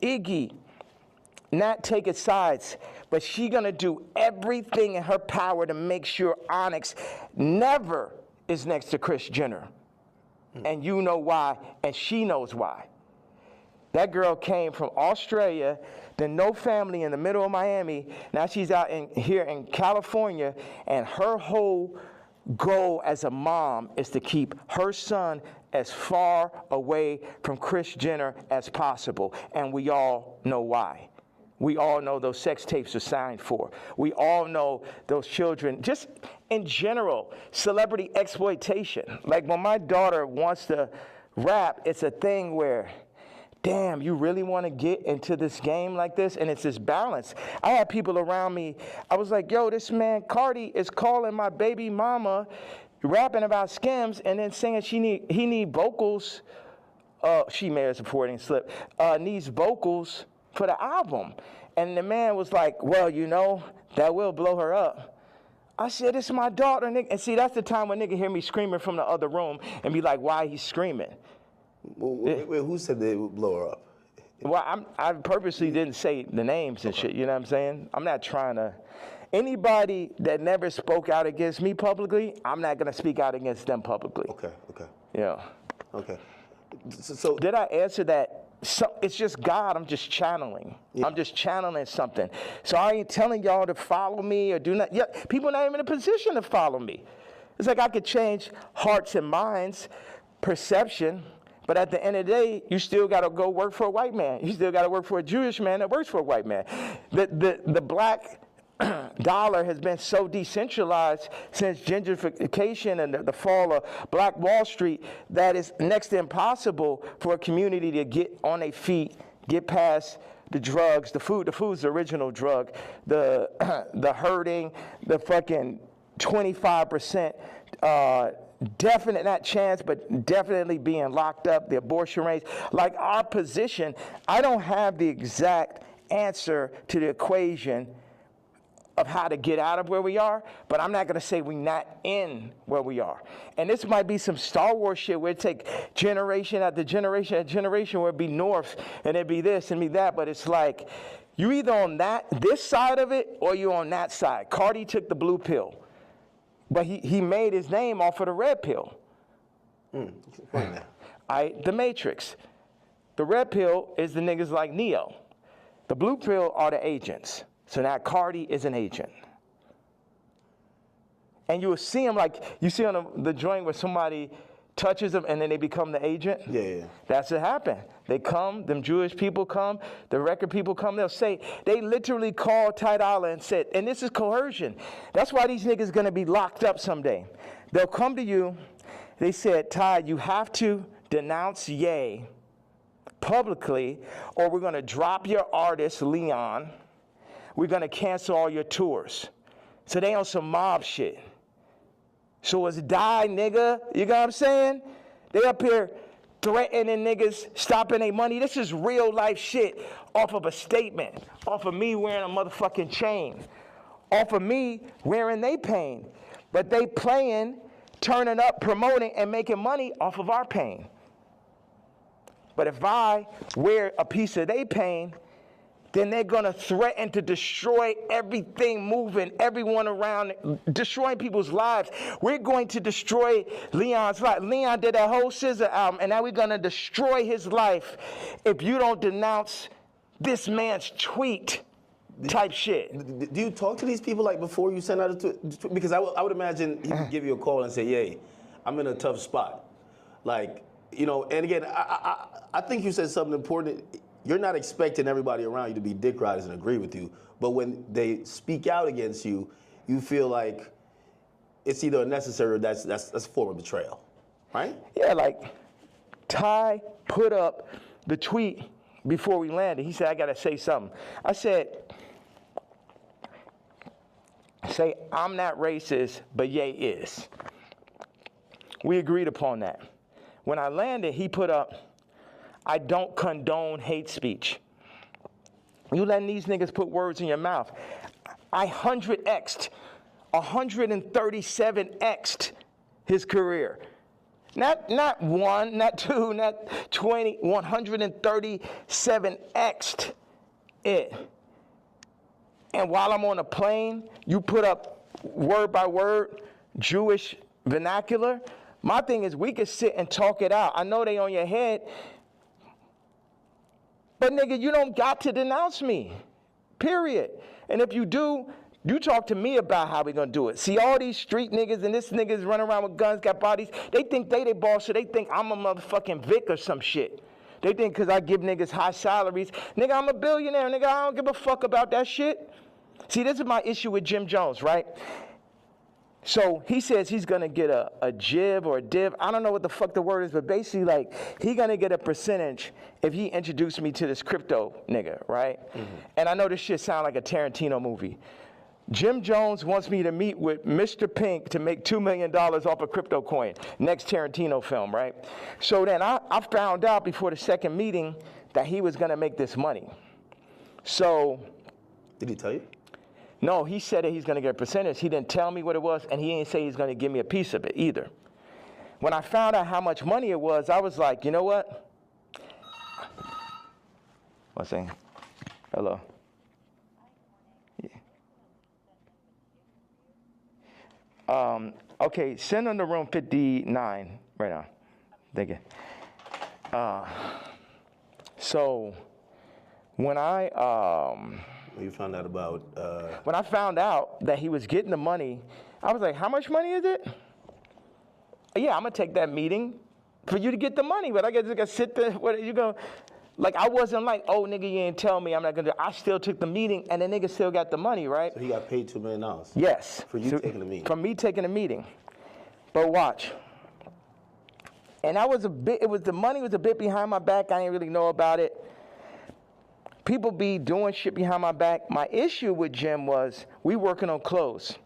Speaker 2: Iggy, not taking sides, but she gonna do everything in her power to make sure Onyx never is next to Kris Jenner. And you know why, and she knows why. That girl came from Australia, then no family in the middle of Miami. Now she's out here in California, and her whole goal as a mom is to keep her son as far away from Kris Jenner as possible. And we all know why. We all know those sex tapes are signed for. We all know those children, just in general, celebrity exploitation. Like when my daughter wants to rap, it's a thing where, damn, you really want to get into this game like this? And it's this balance. I had people around me, I was like, yo, this man, Cardi, is calling my baby mama, rapping about Skims, and then saying he need vocals. She may have supporting slip, needs vocals for the album. And the man was like, well, that will blow her up. I said, it's my daughter, nigga. And see, that's the time when nigga hear me screaming from the other room and be like, why he's screaming?
Speaker 1: Wait, who said they would blow her up?
Speaker 2: Well, I purposely didn't say the names and shit, you know what I'm saying? I'm not trying to. Anybody that never spoke out against me publicly, I'm not going to speak out against them publicly.
Speaker 1: Okay.
Speaker 2: Yeah.
Speaker 1: Okay. So
Speaker 2: did I answer that? So it's just God, I'm just channeling. Yeah. I'm just channeling something. So I ain't telling y'all to follow me or do not. Yeah, people are not even in a position to follow me. It's like I could change hearts and minds, perception, but at the end of the day, you still got to go work for a white man. You still got to work for a Jewish man that works for a white man. The black dollar has been so decentralized since gentrification and the fall of Black Wall Street that it's next to impossible for a community to get on their feet, get past the drugs, the food. The food's the original drug. The hurting, the fucking 25%. Definite, not chance, but definitely being locked up, the abortion rates. Like our position, I don't have the exact answer to the equation of how to get out of where we are, but I'm not gonna say we're not in where we are. And this might be some Star Wars shit where it take generation after generation after generation where it'd be north and it'd be this and be that, but it's like, you either on this side of it or you on that side. Cardi took the blue pill. But he made his name off of the red pill. The Matrix. The red pill is the niggas like Neo. The blue pill are the agents. So now Cardi is an agent. And you will see him like, you see on the joint where somebody touches them and then they become the agent?
Speaker 1: Yeah.
Speaker 2: That's what happened. They come, them Jewish people come, the record people come, they'll say, they literally called Ty Dolla and said, and this is coercion. That's why these niggas gonna be locked up someday. They'll come to you, they said, Ty, you have to denounce Ye publicly or we're gonna drop your artist, Leon. We're gonna cancel all your tours. So they on some mob shit. So it's die, nigga. You know what I'm saying? They up here threatening niggas, stopping their money. This is real life shit off of a statement, off of me wearing a motherfucking chain, off of me wearing they pain. But they playing, turning up, promoting, and making money off of our pain. But if I wear a piece of they pain, then they're gonna threaten to destroy everything moving, everyone around, destroying people's lives. We're going to destroy Leon's life. Leon did that whole SZA album, and now we're gonna destroy his life if you don't denounce this man's tweet type shit.
Speaker 1: Do you talk to these people like before you send out a tweet? Because I would imagine he could give you a call and say, "Yay, I'm in a tough spot." Like, you know, and again, I think you said something important. You're not expecting everybody around you to be dick riders and agree with you, but when they speak out against you, you feel like it's either unnecessary or that's a form of betrayal, right?
Speaker 2: Yeah, like Ty put up the tweet before we landed. He said, I gotta say something. I said, say I'm not racist, but Ye is. We agreed upon that. When I landed, he put up, I don't condone hate speech. You letting these niggas put words in your mouth. I 137x'd his career. Not one, not two, not 20, 137x'd it. And while I'm on a plane, you put up word by word Jewish vernacular. My thing is we could sit and talk it out. I know they on your head, but nigga, you don't got to denounce me, period. And if you do, you talk to me about how we gonna do it. See, all these street niggas and this niggas running around with guns, got bodies, they think they boss, so they think I'm a motherfucking Vic or some shit. They think because I give niggas high salaries, nigga, I'm a billionaire, nigga, I don't give a fuck about that shit. See, this is my issue with Jim Jones, right? So he says he's gonna get a jib or a div. I don't know what the fuck the word is, but basically like he gonna get a percentage if he introduced me to this crypto nigga, right? Mm-hmm. And I know this shit sound like a Tarantino movie. Jim Jones wants me to meet with Mr. Pink to make $2 million off a crypto coin. Next Tarantino film, right? So then I found out before the second meeting that he was gonna make this money. So.
Speaker 1: Did he tell you?
Speaker 2: No, he said that he's gonna get a percentage. He didn't tell me what it was, and he didn't say he's gonna give me a piece of it either. When I found out how much money it was, I was like, you know what? What's saying? Hello. Yeah. Okay, send on the room 59 right now. Thank you. So when
Speaker 1: You found out about...
Speaker 2: When I found out that he was getting the money, I was like, how much money is it? Yeah, I'm going to take that meeting for you to get the money, but I guess I got to sit there. What, you go, Like, I wasn't like, oh, nigga, you didn't tell me I'm not gonna do it. I still took the meeting, and the nigga still got the money, right?
Speaker 1: So he got paid $2 million.
Speaker 2: Yes.
Speaker 1: For you taking the meeting.
Speaker 2: For me taking the meeting. But watch. And I was the money was a bit behind my back. I didn't really know about it. People be doing shit behind my back. My issue with Jim was we working on clothes.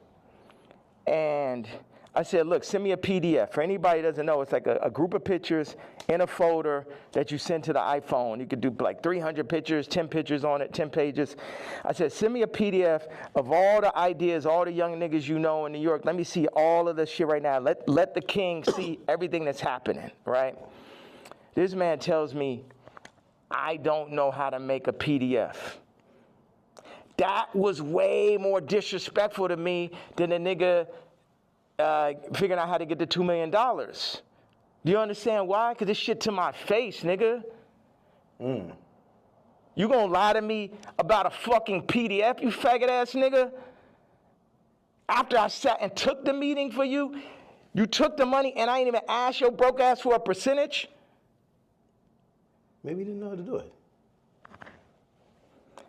Speaker 2: And I said, look, send me a PDF. For anybody who doesn't know, it's like a group of pictures in a folder that you send to the iPhone. You could do like 300 pictures, 10 pictures on it, 10 pages. I said, send me a PDF of all the ideas, all the young niggas you know in New York. Let me see all of this shit right now. Let the king see everything that's happening, right? This man tells me, I don't know how to make a PDF. That was way more disrespectful to me than a nigga figuring out how to get the $2 million. Do you understand why? Because this shit to my face, nigga. You gonna lie to me about a fucking PDF, you faggot ass nigga? After I sat and took the meeting for you, you took the money and I ain't even asked your broke ass for a percentage?
Speaker 1: Maybe he didn't know how to do it.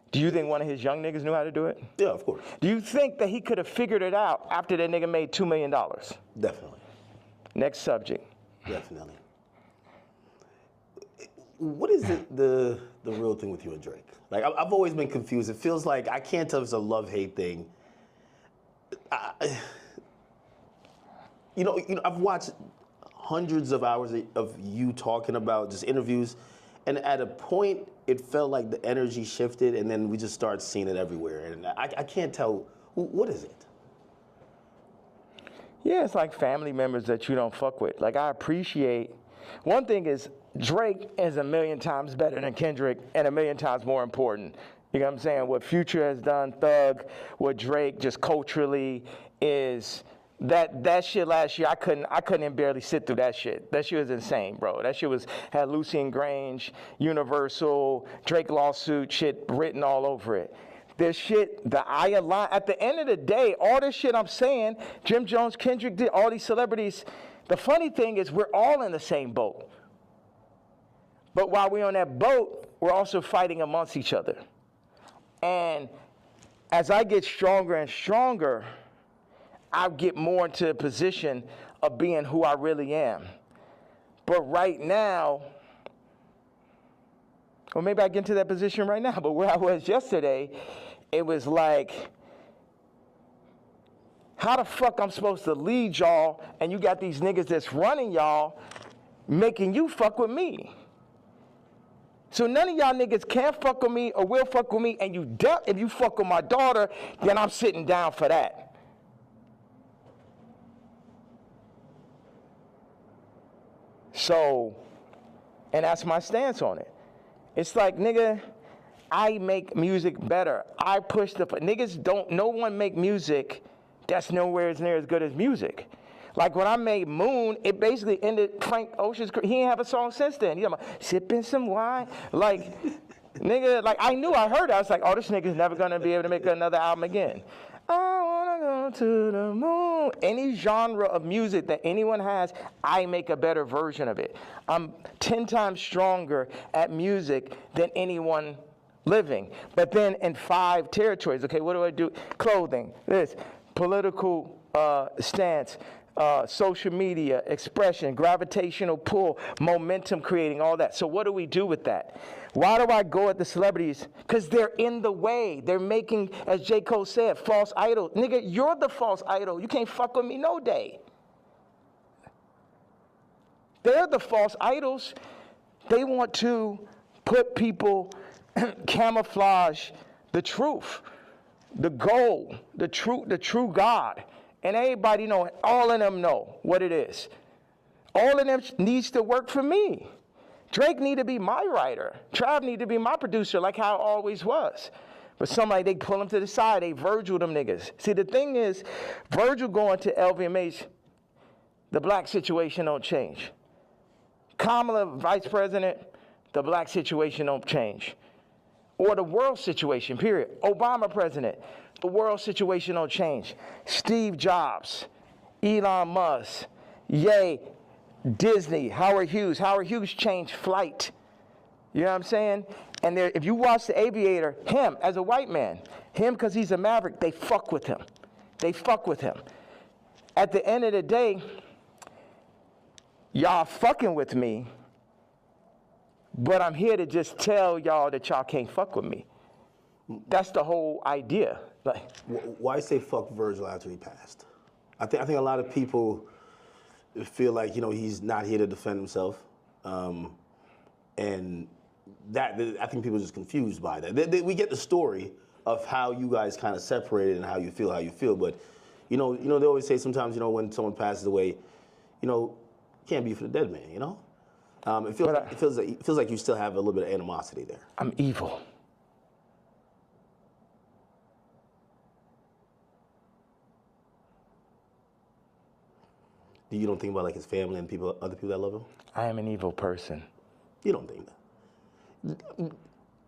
Speaker 2: Do you think one of his young niggas knew how to do it?
Speaker 1: Yeah, of course.
Speaker 2: Do you think that he could have figured it out after that nigga made $2 million?
Speaker 1: Definitely.
Speaker 2: Next subject.
Speaker 1: Definitely. What is the real thing with you and Drake? Like, I've always been confused. It feels like I can't tell if it's a love-hate thing. You know, I've watched hundreds of hours of you talking about just interviews, and at a point, it felt like the energy shifted, and then we just started seeing it everywhere. And I can't tell, what is it?
Speaker 2: Yeah, it's like family members that you don't fuck with. Like, I appreciate, one thing is, Drake is 1,000,000 times better than Kendrick and 1,000,000 times more important. You know what I'm saying? What Future has done, Thug, what Drake just culturally is, that shit last year, I couldn't even barely sit through that shit. That shit was insane, bro. That shit had Lucian Grange, Universal, Drake lawsuit shit written all over it. This shit, at the end of the day, all this shit I'm saying, Jim Jones, Kendrick did, all these celebrities, the funny thing is we're all in the same boat. But while we're on that boat, we're also fighting amongst each other. And as I get stronger and stronger, I get more into a position of being who I really am. But right now, or maybe I get into that position right now, but where I was yesterday, it was like, how the fuck I'm supposed to lead y'all and you got these niggas that's running y'all making you fuck with me? So none of y'all niggas can fuck with me or will fuck with me, and if you fuck with my daughter, then I'm sitting down for that. So, and that's my stance on it. It's like, nigga, I make music better. I push no one make music that's nowhere near as good as music. Like when I made Moon, it basically ended Frank Ocean's career. He ain't have a song since then. You know, sipping some wine. Like, nigga, like I heard it. I was like, oh, this nigga's never gonna be able to make another album again. I wanna go to the moon. Any genre of music that anyone has, I make a better version of it. I'm 10 times stronger at music than anyone living. But then in 5 territories, okay, what do I do? Clothing, this, political stance, social media, expression, gravitational pull, momentum creating, all that. So what do we do with that? Why do I go at the celebrities? Because they're in the way. They're making, as J. Cole said, false idol. Nigga, you're the false idol. You can't fuck with me no day. They're the false idols. They want to put people, camouflage the truth, the goal, the true God. And everybody know, all of them know what it is. All of them needs to work for me. Drake need to be my writer. Trav need to be my producer, like how it always was. But somebody, they pull him to the side, they Virgil them niggas. See, the thing is, Virgil going to LVMH, the black situation don't change. Kamala, vice president, the black situation don't change. Or the world situation, period. Obama president, the world situation don't change. Steve Jobs, Elon Musk, Ye, Disney, Howard Hughes. Howard Hughes changed flight. You know what I'm saying? And if you watch The Aviator, him as a white man, him because he's a maverick, they fuck with him. They fuck with him. At the end of the day, y'all fucking with me, but I'm here to just tell y'all that y'all can't fuck with me. That's the whole idea. Like,
Speaker 1: why say fuck Virgil after he passed? I think a lot of people feel like, you know, he's not here to defend himself, and I think people are just confused by that. We get the story of how you guys kind of separated and how you feel, but you know, they always say sometimes, you know, when someone passes away, you know, can't be for the dead man, you know. It feels like you still have a little bit of animosity there.
Speaker 2: I'm evil.
Speaker 1: You don't think about like his family and other people that love him?
Speaker 2: I am an evil person.
Speaker 1: You don't think that?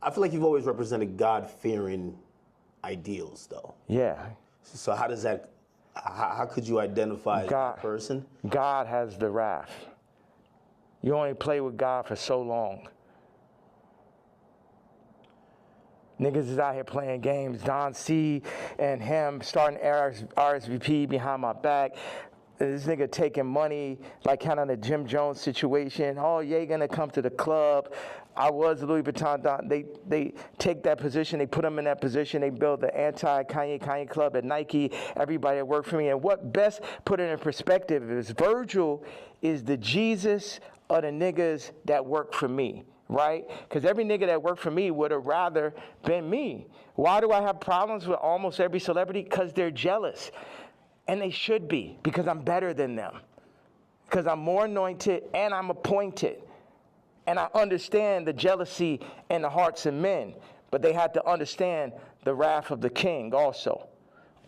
Speaker 1: I feel like you've always represented God-fearing ideals, though.
Speaker 2: Yeah.
Speaker 1: So how does that? How could you identify that person?
Speaker 2: God has the wrath. You only play with God for so long. Niggas is out here playing games. Don C and him starting RSVP behind my back. This nigga taking money, like kind of the Jim Jones situation. Oh, Ye gonna come to the club. I was Louis Vuitton. They take that position. They put him in that position. They build the anti-Kanye club at Nike. Everybody that worked for me. And what best put it in perspective is Virgil is the Jesus of the niggas that work for me. Right? Because every nigga that worked for me would have rather been me. Why do I have problems with almost every celebrity? Because they're jealous. And they should be, because I'm better than them. Because I'm more anointed and I'm appointed. And I understand the jealousy in the hearts of men. But they had to understand the wrath of the king also.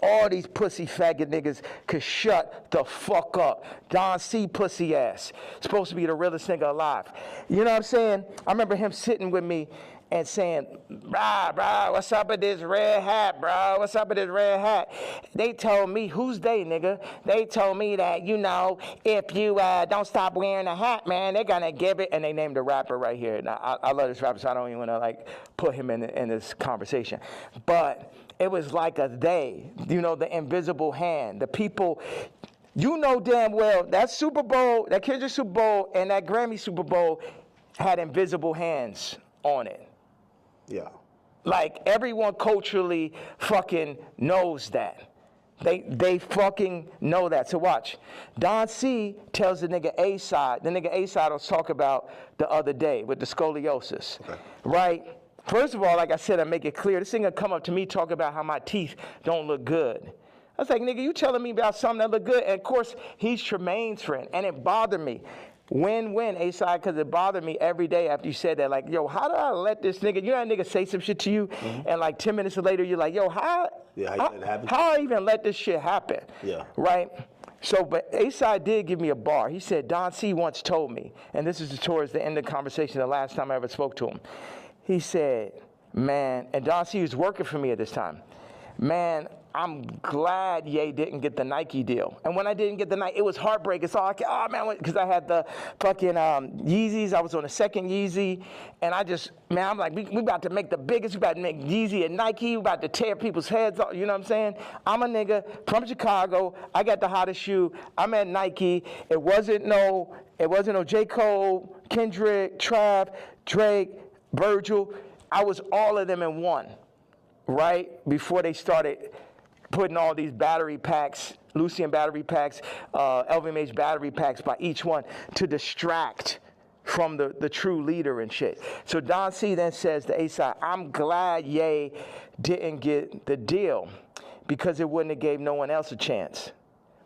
Speaker 2: All these pussy faggot niggas could shut the fuck up. Don C pussy ass. Supposed to be the realest nigga alive. You know what I'm saying? I remember him sitting with me and saying, brah, what's up with this red hat, bro? What's up with this red hat? They told me, who's they, nigga? They told me that, you know, if you don't stop wearing a hat, man, they're gonna give it, and they named a rapper right here. Now, I love this rapper, so I don't even wanna, like, put him in this conversation. But it was like a they, you know, the invisible hand, the people. You know damn well that Super Bowl, that Kendrick Super Bowl, and that Grammy Super Bowl had invisible hands on it.
Speaker 1: Yeah.
Speaker 2: Like, everyone culturally fucking knows that. They fucking know that. So watch. Don C tells the nigga A-side. The nigga A-side was talk about the other day with the scoliosis. Okay. Right? First of all, like I said, I make it clear. This nigga come up to me talk about how my teeth don't look good. I was like, nigga, you telling me about something that look good? And of course, he's Tremaine's friend. And it bothered me. Win-win, A-side, because it bothered me every day after you said that. Like, yo, how do I let this nigga, you know that nigga say some shit to you, and like 10 minutes later, you're like, yo, how I even let this shit happen? Yeah. Right? So, but A-side did give me a bar. He said, Don C once told me, and this is towards the end of the conversation, the last time I ever spoke to him. He said, man, and Don C was working for me at this time. Man, I'm glad Ye didn't get the Nike deal. And when I didn't get the Nike, it was heartbreaking. So I, oh man, because I had the fucking Yeezys. I was on the second Yeezy. And I just, man, I'm like, we about to make the biggest, we about to make Yeezy and Nike. We about to tear people's heads off. You know what I'm saying? I'm a nigga from Chicago. I got the hottest shoe. I'm at Nike. It wasn't no J. Cole, Kendrick, Trav, Drake, Virgil. I was all of them in one, right? Before they started putting all these battery packs, Lucian battery packs, LVMH battery packs by each one to distract from the true leader and shit. So Don C then says to A-side, I'm glad Ye didn't get the deal because it wouldn't have gave no one else a chance.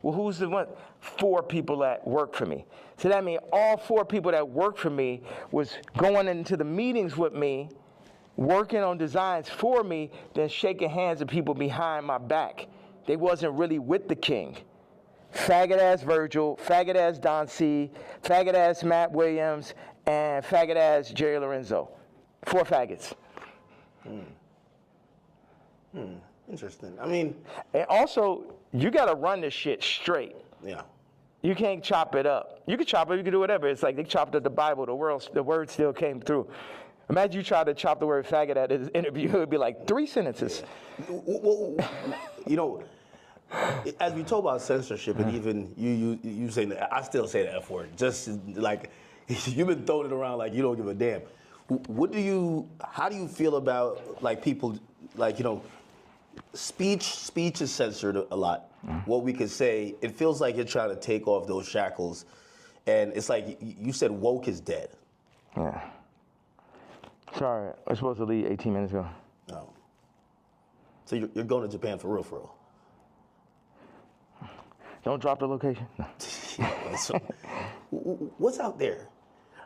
Speaker 2: Well, who's the one? 4 people that work for me. So that means all 4 people that work for me was going into the meetings with me, working on designs for me, then shaking hands with people behind my back. They wasn't really with the king. Faggot ass Virgil, faggot ass Don C, faggot ass Matt Williams, and faggot ass Jerry Lorenzo. 4 faggots.
Speaker 1: Interesting. I mean,
Speaker 2: and also, you gotta run this shit straight.
Speaker 1: Yeah.
Speaker 2: You can't chop it up. You can chop it, you can do whatever. It's like they chopped up the Bible, the word still came through. Imagine you try to chop the word faggot at his interview. It would be like 3 sentences.
Speaker 1: Well, you know, as we talk about censorship, and even you saying that, I still say the F word. Just like you've been throwing it around like you don't give a damn. How do you feel about like people like, you know, speech is censored a lot. What we could say, it feels like you're trying to take off those shackles, and it's like you said woke is dead.
Speaker 2: Yeah. Sorry, I was supposed to leave 18 minutes ago.
Speaker 1: No. So you're going to Japan for real?
Speaker 2: Don't drop the location. No.
Speaker 1: So, what's out there?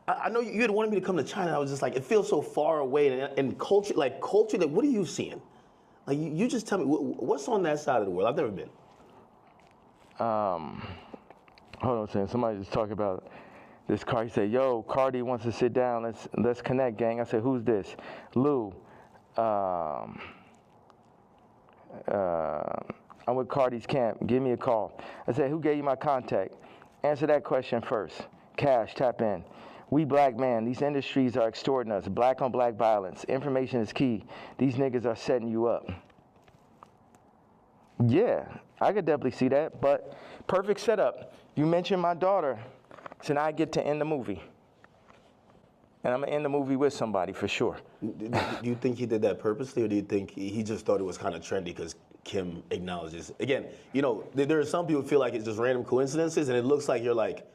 Speaker 1: I know you had wanted me to come to China. I was just like, it feels so far away, and culture, like what are you seeing? Like you just tell me, what's on that side of the world? I've never been.
Speaker 2: Hold on a second. Somebody just talking about this car. He said, "Yo, Cardi wants to sit down. Let's connect, gang." I said, "Who's this?" Lou. I'm with Cardi's camp. Give me a call. I said, "Who gave you my contact?" Answer that question first. Cash, tap in. We black man, these industries are extorting us. Black on black violence. Information is key. These niggas are setting you up. Yeah, I could definitely see that, but perfect setup. You mentioned my daughter, so now I get to end the movie. And I'm gonna end the movie with somebody for sure.
Speaker 1: Do you think he did that purposely, or do you think he just thought it was kind of trendy because Kim acknowledges? Again, you know, there are some people who feel like it's just random coincidences, and it looks like you're like,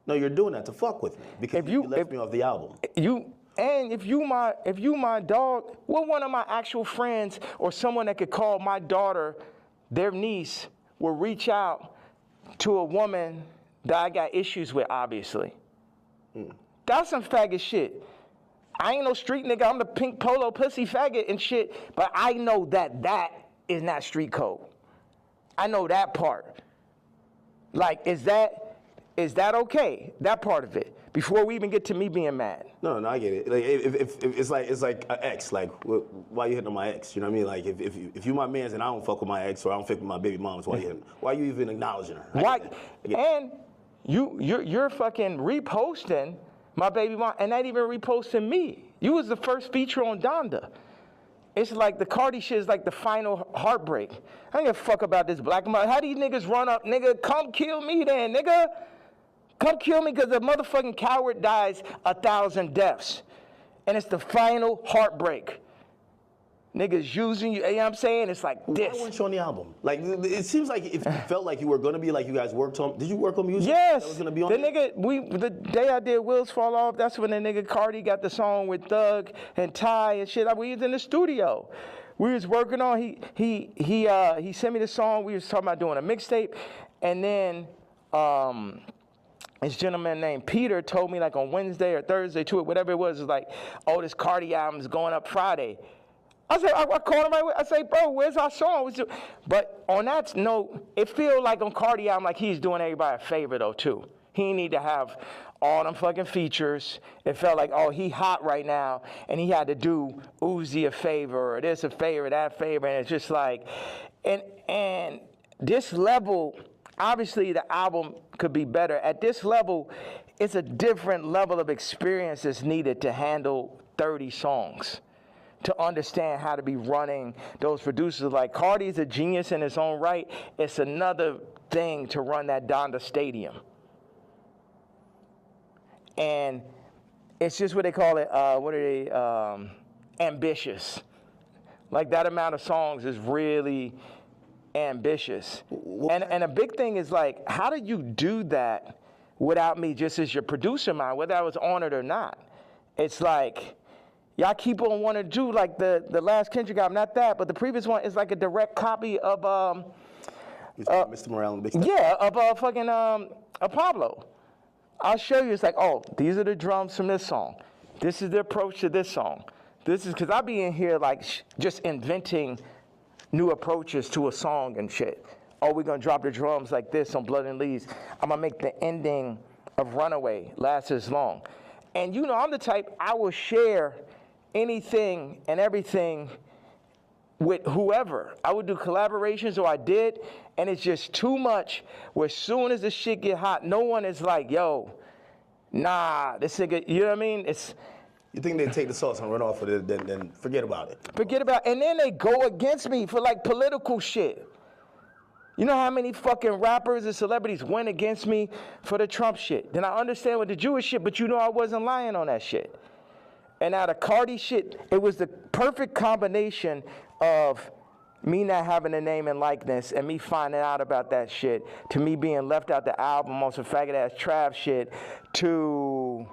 Speaker 1: no, you're doing that to fuck with me because you left me off the album.
Speaker 2: If you my dog, well, one of my actual friends or someone that could call my daughter, their niece, will reach out to a woman that I got issues with, obviously. That's some faggot shit. I ain't no street nigga. I'm the pink polo pussy faggot and shit, but I know that is not street code. I know that part. Like, is that okay? That part of it. Before we even get to me being mad.
Speaker 1: No, I get it. Like, if it's like an ex. Like, why you hitting on my ex? You know what I mean? Like, if you my man's and I don't fuck with my ex or I don't fuck with my baby moms, why you even acknowledging her?
Speaker 2: Why? And you're fucking reposting my baby mom and not even reposting me. You was the first feature on Donda. It's like the Cardi shit is like the final heartbreak. I don't give a fuck about this black man. How these niggas run up, nigga? Come kill me then, nigga. Come kill me because a motherfucking coward dies 1,000 deaths. And it's the final heartbreak. Niggas using you, you know what I'm saying? It's like this.
Speaker 1: Why weren't you on the album? Like, it seems like if you felt like you were going to be like you guys worked on, did you work on music?
Speaker 2: Yes.
Speaker 1: That was going to be on
Speaker 2: the nigga, the day I did Wheels Fall Off, that's when the nigga Cardi got the song with Thug and Ty and shit. We was in the studio. We was working on, he sent me the song. We was talking about doing a mixtape. And then, this gentleman named Peter told me like on Wednesday or Thursday to it, whatever it was like, oh, this Cardi album's going up Friday. I said, I called him right away. I say, bro, where's our song? But on that note, it feel like on Cardi album, like he's doing everybody a favor though too. He need to have all them fucking features. It felt like, oh, he hot right now, and he had to do Uzi a favor, or this a favor, that favor, and it's just like, and this level, obviously the album could be better. At this level, it's a different level of experience that's needed to handle 30 songs. To understand how to be running those producers. Like Cardi's a genius in his own right. It's another thing to run that Donda Stadium. And it's just what they call it, ambitious. Like that amount of songs is really ambitious. And a big thing is like, how do you do that without me just as your producer mind, whether I was on it or not? It's like, y'all keep on wanting to do like the last Kendrick album, not that, but the previous one is like a direct copy of
Speaker 1: Mr. Morale and Big Step.
Speaker 2: Yeah, of fucking Pablo. I'll show you. It's like, oh, these are the drums from this song. This is the approach to this song. This is because I be in here like just inventing new approaches to a song and shit. Oh, we're gonna drop the drums like this on Blood and Leaves. I'm gonna make the ending of Runaway last as long. And you know, I'm the type, I will share anything and everything with whoever. I would do collaborations, or I did, and it's just too much where as soon as the shit get hot, no one is like, yo, nah, this nigga, you know what I mean?
Speaker 1: You think they take the sauce and run off with it, then forget about it.
Speaker 2: Forget about, and then they go against me for like political shit. You know how many fucking rappers and celebrities went against me for the Trump shit? Then I understand with the Jewish shit, but you know I wasn't lying on that shit. And now the Cardi shit, it was the perfect combination of me not having a name and likeness and me finding out about that shit, to me being left out the album on some faggot ass Trav shit, to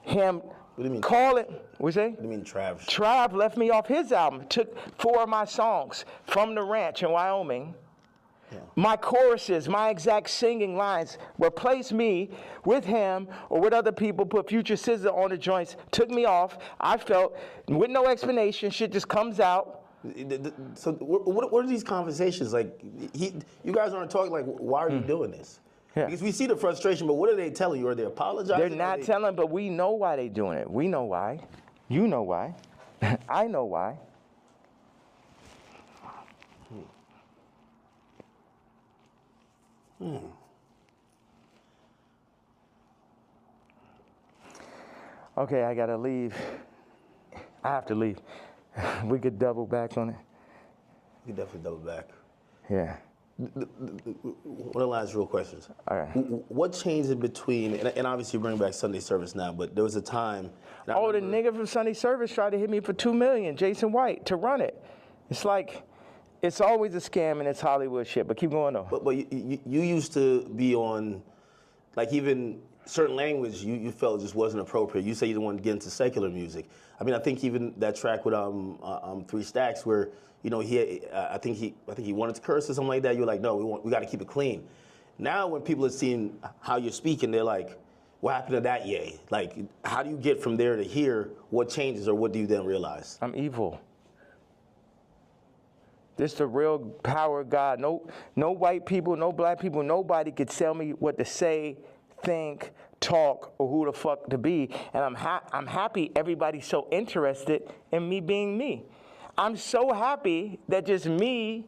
Speaker 2: him
Speaker 1: What do you mean?
Speaker 2: calling, what's that?
Speaker 1: What do you mean, Trav?
Speaker 2: Trav left me off his album, took 4 of my songs from the ranch in Wyoming.
Speaker 1: Yeah.
Speaker 2: My choruses, my exact singing lines, replaced me with him or with other people, put Future Scissor on the joints, took me off. I felt, with no explanation, shit just comes out.
Speaker 1: So what are these conversations like? You guys aren't talking like, why are you doing this?
Speaker 2: Yeah.
Speaker 1: Because we see the frustration, but what are they telling you? Are they apologizing?
Speaker 2: They're not telling, but we know why they're doing it. We know why. You know why. I know why. Okay, I gotta leave. I have to leave. We could double back on it.
Speaker 1: You definitely double back.
Speaker 2: Yeah.
Speaker 1: One of the last real questions.
Speaker 2: All right.
Speaker 1: What changed in between, and obviously you bring back Sunday service now, but there was a time.
Speaker 2: Oh, the nigga from Sunday Service tried to hit me for $2 million, Jason White, to run it. It's like, it's always a scam and it's Hollywood shit, but keep going though.
Speaker 1: But you used to be on, like even certain language you felt just wasn't appropriate. You say you didn't want to get into secular music. I mean, I think even that track with 3 Stacks where, you know, I think he wanted to curse or something like that. You're like, no, we got to keep it clean. Now when people are seeing how you're speaking, they're like, what happened to that, Ye? Like, how do you get from there to here? What changes, or what do you then realize?
Speaker 2: I'm evil. This the real power of God. No white people, no black people, nobody could tell me what to say, think, talk, or who the fuck to be. And I'm happy everybody's so interested in me being me. I'm so happy that just me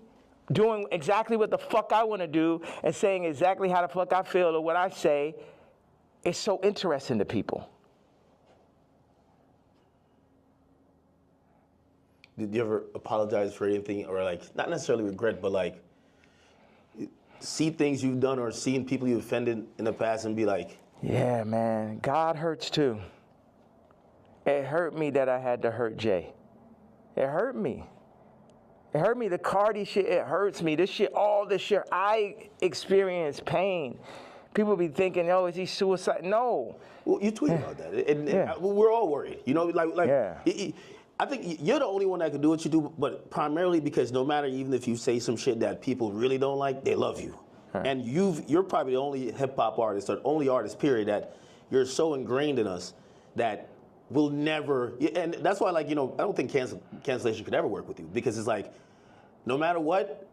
Speaker 2: doing exactly what the fuck I want to do and saying exactly how the fuck I feel or what I say is so interesting to people.
Speaker 1: Did you ever apologize for anything, or like, not necessarily regret, but like see things you've done or seen people you offended in the past and be like,
Speaker 2: yeah, man, God hurts too. It hurt me that I had to hurt Jay. It hurt me. It hurt me. The Cardi shit, it hurts me. This shit, all this shit, I experience pain. People be thinking, oh, is he suicide? No.
Speaker 1: Well, you tweeted about that, and we're all worried. You know, like
Speaker 2: Yeah.
Speaker 1: I think you're the only one that can do what you do, but primarily because no matter, even if you say some shit that people really don't like, they love you. Right. And you're probably the only hip hop artist, or the only artist, period, that you're so ingrained in us that we'll never, and that's why, like, you know, I don't think cancellation could ever work with you, because it's like, no matter what,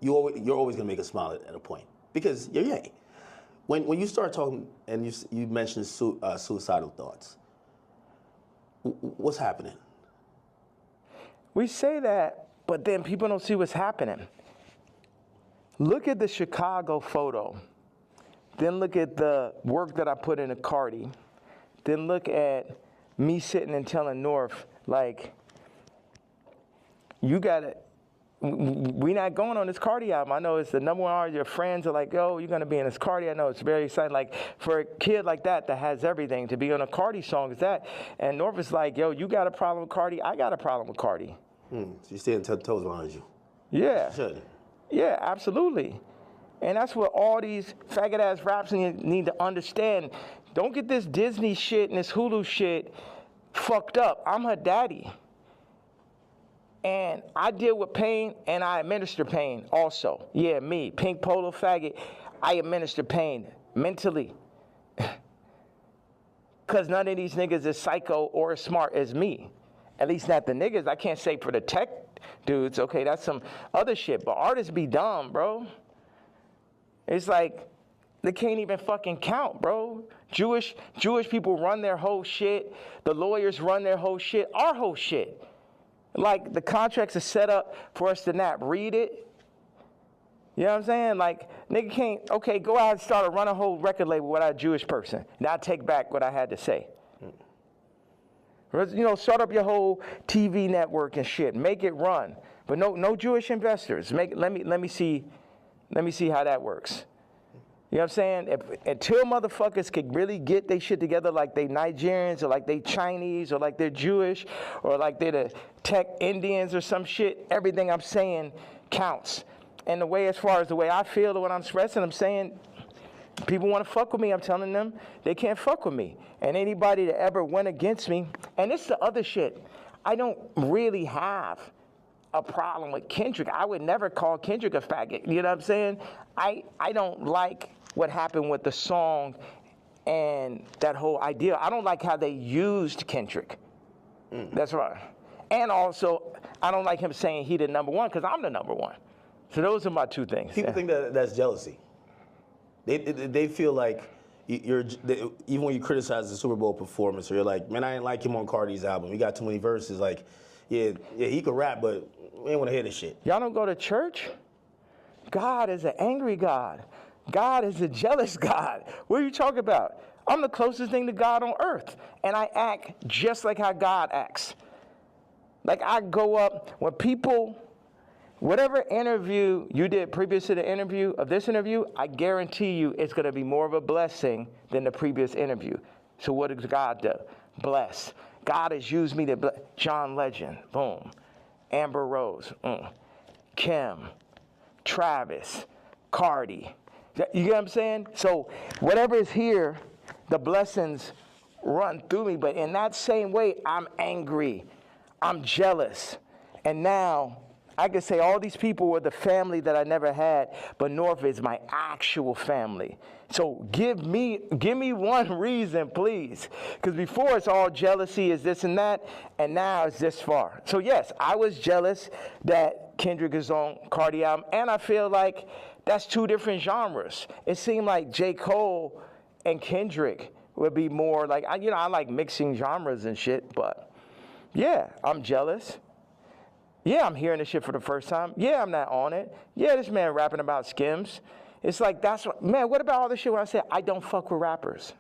Speaker 1: you're always gonna make us smile at a point, because you're Ye. When you start talking and you mentioned suicidal thoughts, what's happening?
Speaker 2: We say that, but then people don't see what's happening. Look at the Chicago photo. Then look at the work that I put into Cardi. Then look at me sitting and telling North, like, you gotta, we not going on this Cardi album. I know it's the #1 artist. Your friends are like, oh, you're gonna be in this Cardi. I know it's very exciting. Like, for a kid like that has everything, to be on a Cardi song is that. And North is like, yo, you got a problem with Cardi? I got a problem with Cardi.
Speaker 1: So you're staying 10 toes behind you.
Speaker 2: Yeah.
Speaker 1: Should.
Speaker 2: Yeah, absolutely. And that's what all these faggot ass raps need to understand. Don't get this Disney shit and this Hulu shit fucked up. I'm her daddy. And I deal with pain and I administer pain also. Yeah, me, pink polo faggot, I administer pain mentally. Because none of these niggas is psycho or as smart as me. At least not the niggas. I can't say for the tech dudes. Okay, that's some other shit. But artists be dumb, bro. It's like, they can't even fucking count, bro. Jewish people run their whole shit. The lawyers run their whole shit. Our whole shit. Like, the contracts are set up for us to not read it. You know what I'm saying? Like, nigga can't, okay, go out and run a whole record label without a Jewish person. Now I take back what I had to say. You know, start up your whole TV network and shit. Make it run. But no Jewish investors. Let me see how that works. You know what I'm saying? Until motherfuckers could really get their shit together like they Nigerians or like they Chinese or like they're Jewish or like they're the tech Indians or some shit, everything I'm saying counts. And the way, as far as the way I feel or what I'm expressing, I'm saying people want to fuck with me. I'm telling them they can't fuck with me. And anybody that ever went against me, and this is the other shit, I don't really have a problem with Kendrick. I would never call Kendrick a faggot. You know what I'm saying? I don't like what happened with the song and that whole idea. I don't like how they used Kendrick. That's right. And also, I don't like him saying he the number one because I'm the number one. So those are my two things.
Speaker 1: People think that that's jealousy. They feel like even when you criticize the Super Bowl performance, or you're like, man, I didn't like him on Cardi's album. He got too many verses. Like, yeah, he could rap, but we ain't want to hear this shit.
Speaker 2: Y'all don't go to church? God is an angry God. God is a jealous God. What are you talking about? I'm the closest thing to God on earth, and I act just like how God acts. Like I go up, when people, whatever interview you did previous to the interview of this interview, I guarantee you it's going to be more of a blessing than the previous interview. So what does God do? Bless. God has used me to bless. John Legend, boom. Amber Rose, Kim, Travis, Cardi. You get what I'm saying? So whatever is here, the blessings run through me. But in that same way, I'm angry. I'm jealous. And now I can say all these people were the family that I never had, but North is my actual family. So give me one reason, please. Because before it's all jealousy is this and that, and now it's this far. So yes, I was jealous that Kendrick is on Cardi album, and I feel like that's two different genres. It seemed like J. Cole and Kendrick would be more like, I like mixing genres and shit, but yeah, I'm jealous. Yeah, I'm hearing this shit for the first time. Yeah, I'm not on it. Yeah, this man rapping about Skims. It's like, what about all this shit when I say I don't fuck with rappers?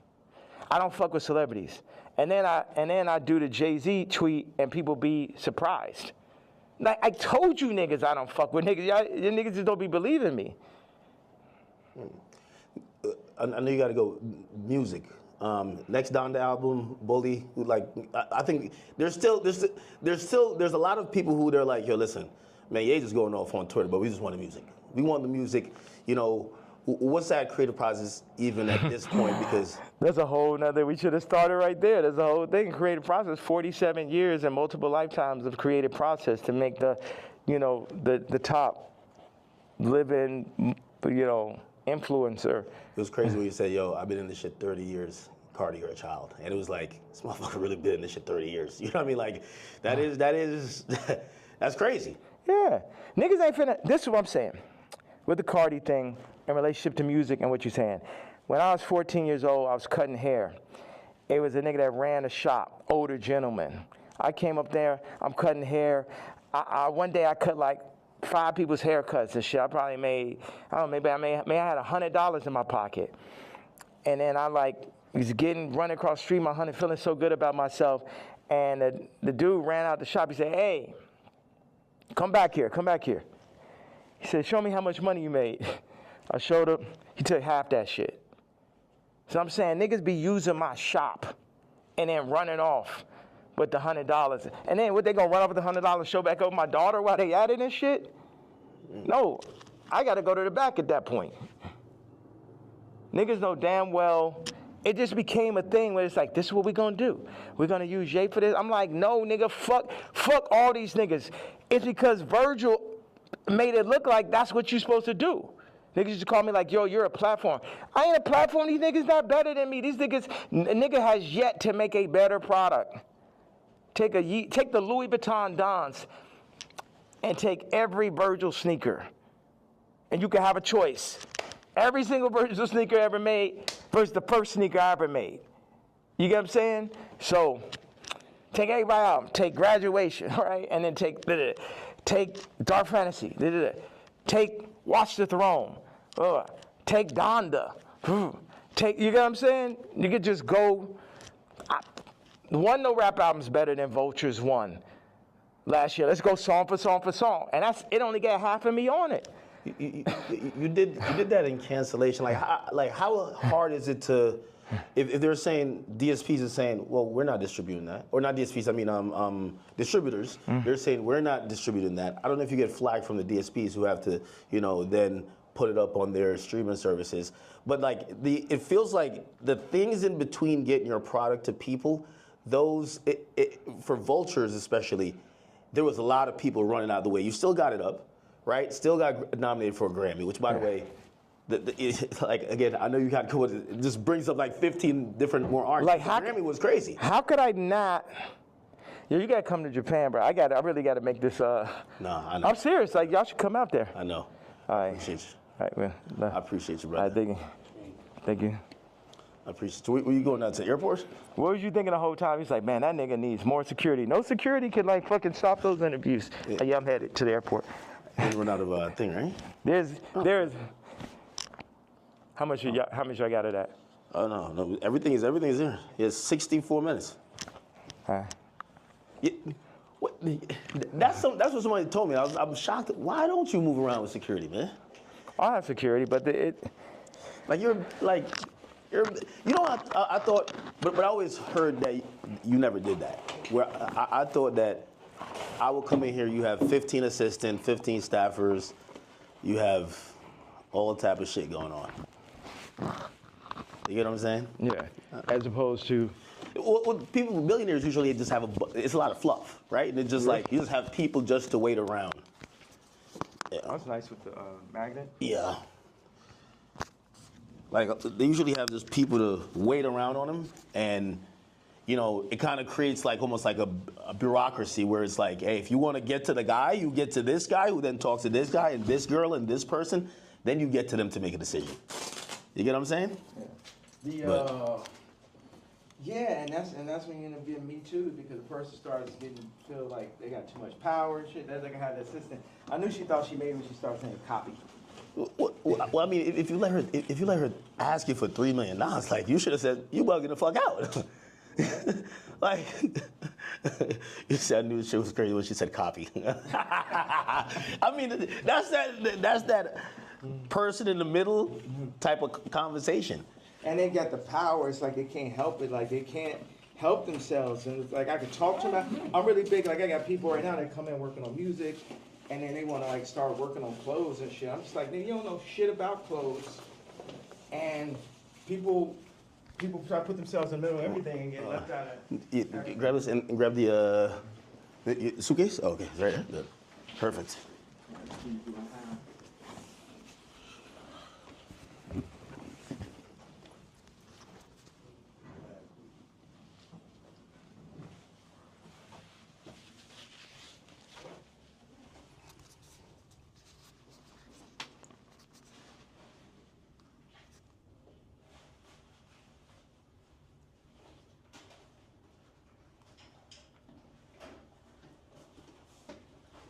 Speaker 2: I don't fuck with celebrities. And then I do the Jayz tweet and people be surprised. Like, I told you niggas I don't fuck with niggas. Y'all niggas just don't be believing me.
Speaker 1: I know you got to go music. Next Donda album, Bully. Like, I think there's a lot of people who they're like, yo, listen, man, Jayz is going off on Twitter, but we just want the music. We want the music. You know, what's that creative process even at this point? Because
Speaker 2: there's a whole nother. We should have started right there. There's a whole thing. Creative process. 47 years and multiple lifetimes of creative process to make the top living, influencer.
Speaker 1: It was crazy when you said, yo, I've been in this shit 30 years. Cardi, you're a child. And it was like, this motherfucker really been in this shit 30 years. You know what I mean? Like, that's crazy.
Speaker 2: Yeah. Niggas ain't finna, this is what I'm saying. With the Cardi thing in relationship to music and what you're saying. When I was 14 years old, I was cutting hair. It was a nigga that ran a shop, older gentleman. I came up there, I'm cutting hair. One day I cut like 5 people's haircuts and shit. I probably made, I don't know, maybe I had $100 in my pocket. And then I was running across the street, feeling so good about myself. And the dude ran out the shop. He said, hey, come back here. He said, show me how much money you made. I showed him. He took half that shit. So I'm saying niggas be using my shop and then running off with the $100. And then what, they gonna run off with the $100, show back over my daughter while they at it and shit? No, I gotta go to the back at that point. Niggas know damn well, it just became a thing where it's like, this is what we gonna do. We're gonna use Jay for this. I'm like, no, nigga, fuck all these niggas. It's because Virgil made it look like that's what you're supposed to do. Niggas used to call me like, yo, you're a platform. I ain't a platform. These niggas not better than me. These niggas, nigga has yet to make a better product. Take the Louis Vuitton Dons and take every Virgil sneaker. And you can have a choice. Every single Virgil sneaker ever made versus the first sneaker I ever made. You get what I'm saying? So take everybody out. Take Graduation, right? And then take Dark Fantasy. Take Watch the Throne. Take Donda. You get what I'm saying? You could just go. One No Rap album's better than Vulture's one last year. Let's go song for song for song. And it only got half of me on it.
Speaker 1: You did that in cancellation. Like how hard is it to, if they're saying DSPs are saying, well, we're not distributing that, or not DSPs, I mean distributors. They're saying we're not distributing that. I don't know if you get flagged from the DSPs who have to, then put it up on their streaming services. But like it feels like the things in between getting your product to people, those for Vultures especially, there was a lot of people running out of the way. You still got it up. Right, still got nominated for a Grammy, which, by the way, like again, I know you got it just brings up like 15 different more artists.
Speaker 2: Like
Speaker 1: the Grammy was crazy.
Speaker 2: How could I not? Yeah, you gotta come to Japan, bro. I really gotta make this.
Speaker 1: No, I know.
Speaker 2: I'm serious. Like y'all should come out there.
Speaker 1: I know.
Speaker 2: All right.
Speaker 1: I appreciate you.
Speaker 2: All right, well, no.
Speaker 1: I appreciate you,
Speaker 2: All right,
Speaker 1: brother.
Speaker 2: thank you.
Speaker 1: I appreciate you. Were you going out to the airport?
Speaker 2: What was you thinking the whole time? He's like, man, that nigga needs more security. No security can like fucking stop those interviews. Yeah, I'm headed to the airport.
Speaker 1: You run out of thing, right?
Speaker 2: There's. How much y'all got of that?
Speaker 1: Oh no, everything is there. It's 64 minutes.
Speaker 2: All right.
Speaker 1: Yeah, that's what somebody told me. I'm shocked. Why don't you move around with security, man?
Speaker 2: I have security, but
Speaker 1: You know, I thought, but I always heard that you never did that. Where I thought that I would come in here, you have 15 assistants, 15 staffers, you have all type of shit going on. You get what I'm saying?
Speaker 2: yeah. As opposed to.
Speaker 1: Well, millionaires usually just have it's a lot of fluff, right? And it's just like, you just have people just to wait around. Yeah.
Speaker 2: That's nice with the magnet.
Speaker 1: Yeah. Like, they usually have just people to wait around on them, and, it kind of creates like almost like a bureaucracy where it's like, hey, if you want to get to the guy, you get to this guy who then talks to this guy and this girl and this person, then you get to them to make a decision. You get what I'm saying?
Speaker 2: Yeah, and that's when you end up getting Me Too, because the person starts feel like they got too much power and shit. That's like I had the assistant. I knew she thought she made me when she started saying copy.
Speaker 1: Well, I mean, if you let her ask you for $3 million, like, you should have said, you bugging the fuck out. Like, you said, I knew shit was crazy when she said copy. I mean, that's that person in the middle type of conversation.
Speaker 2: And they got the power. It's like they can't help it. Like they can't help themselves. And it's like I could talk to them. I'm really big. Like I got people right now that come in working on music, and then they want to like start working on clothes and shit. I'm just like, you don't know shit about clothes. And people try to put themselves in the middle of everything and get left out of.
Speaker 1: Grab this and grab the suitcase. Oh, okay, it's right there. Good. Perfect.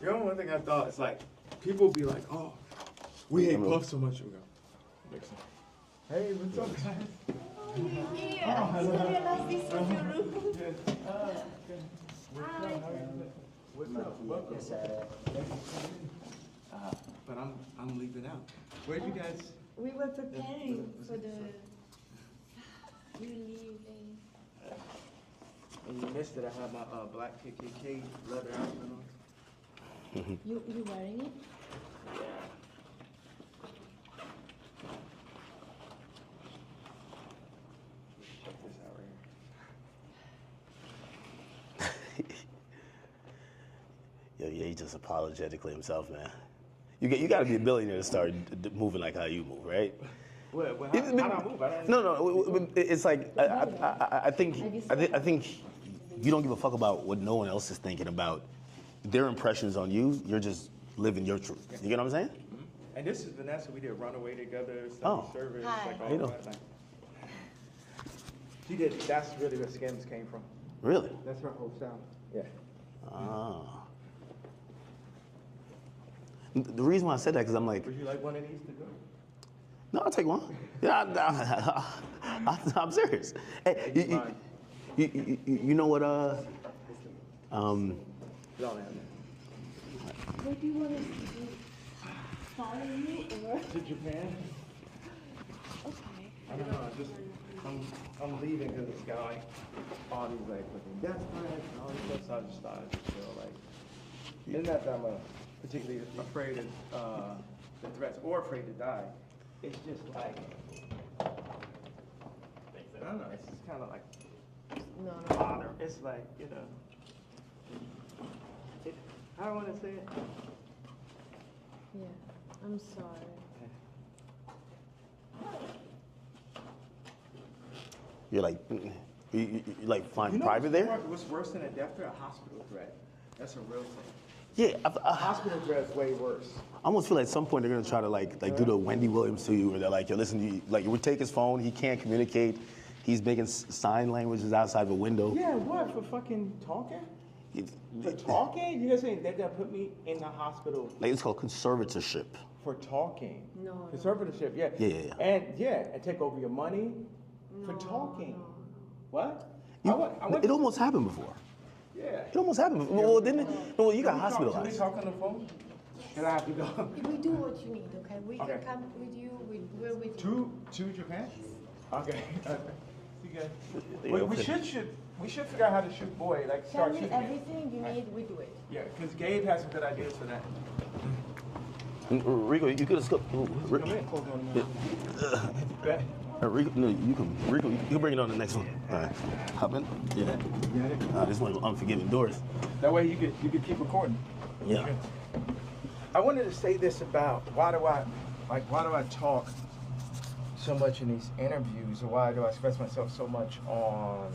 Speaker 2: You know, one thing I thought is like, people be like, oh, we hate Puff so much. We go. Hey, what's up, guys? What's up? But I'm leaving out. Where'd you guys?
Speaker 5: We were preparing for the new thing.
Speaker 2: And you missed it. I had my black KKK leather outfit on.
Speaker 5: You wearing it?
Speaker 2: Check this out right here.
Speaker 1: Yo, yeah, he just apologetically himself, man. You got to be a billionaire to start moving like how you move, right?
Speaker 2: Well, how do I move? I don't
Speaker 1: No. It's like I think you don't give a fuck about what no one else is thinking about their impressions on you. You're just living your truth. You get what I'm saying?
Speaker 2: And this is Vanessa. We did Runaway together, study service,
Speaker 5: Hi.
Speaker 2: like
Speaker 1: How you
Speaker 2: all
Speaker 1: doing?
Speaker 2: that. Like, she did. That's really where Skims came from.
Speaker 1: Really?
Speaker 2: That's her whole sound. Yeah.
Speaker 1: Ah. The reason why I said that because I'm like,
Speaker 2: Would you like one of these to go?
Speaker 1: no, I'll take one. Yeah, I'm serious. Hey, You know what?
Speaker 5: What do you want us to do? Follow you or?
Speaker 2: To Japan?
Speaker 5: Okay.
Speaker 2: I don't know. I'm leaving because this guy, all these like fucking death threats and all this stuff. So I just thought I'd just feel like, and not that I'm particularly afraid of the threats or afraid to die. It's just like, I don't know. It's just kind of like
Speaker 5: No.
Speaker 2: bother. It's like, you know, how do I want to say it?
Speaker 5: Yeah. I'm sorry.
Speaker 1: You're like, you like flying
Speaker 2: You know
Speaker 1: private there?
Speaker 2: what's worse than a death threat? A hospital threat. That's a real thing.
Speaker 1: Yeah,
Speaker 2: A hospital threat is way worse.
Speaker 1: I almost feel like at some point they're gonna try to like do the Wendy Williams to you, where they're like, yo, listen, we take his phone, he can't communicate, he's making sign languages outside the window.
Speaker 2: Yeah, what, for fucking talking? For talking? You guys saying they're gonna put me in the hospital
Speaker 1: Like it's called conservatorship.
Speaker 2: for talking?
Speaker 5: No.
Speaker 2: Conservatorship, yeah.
Speaker 1: Yeah.
Speaker 2: And take over your money for talking.
Speaker 5: No.
Speaker 2: What?
Speaker 1: It almost happened before.
Speaker 2: Yeah.
Speaker 1: It almost happened before. Well, didn't it? No, you got
Speaker 2: Can we
Speaker 1: hospitalized.
Speaker 2: talk on the phone? And I have to go.
Speaker 5: We do what you need, okay? We
Speaker 2: Okay.
Speaker 5: can come with you. We're with you.
Speaker 2: To Japan? Okay. See you guys.
Speaker 1: Yeah,
Speaker 2: We
Speaker 1: okay.
Speaker 2: should figure out how to shoot boy, like
Speaker 5: Tell
Speaker 2: start
Speaker 5: me
Speaker 2: shooting. it.
Speaker 5: everything you need. We do it.
Speaker 2: Yeah, because Gabe has some good ideas for that.
Speaker 1: Rico, you could have skipped.
Speaker 2: Come in. Hold on a minute.
Speaker 1: Rico, no, you can bring it on the next one. All right, hop in. Yeah.
Speaker 2: Got it?
Speaker 1: This one unforgiving doors.
Speaker 2: That way you could keep recording.
Speaker 1: Yeah.
Speaker 2: I wanted to say this about why do I talk so much in these interviews, or why do I express myself so much on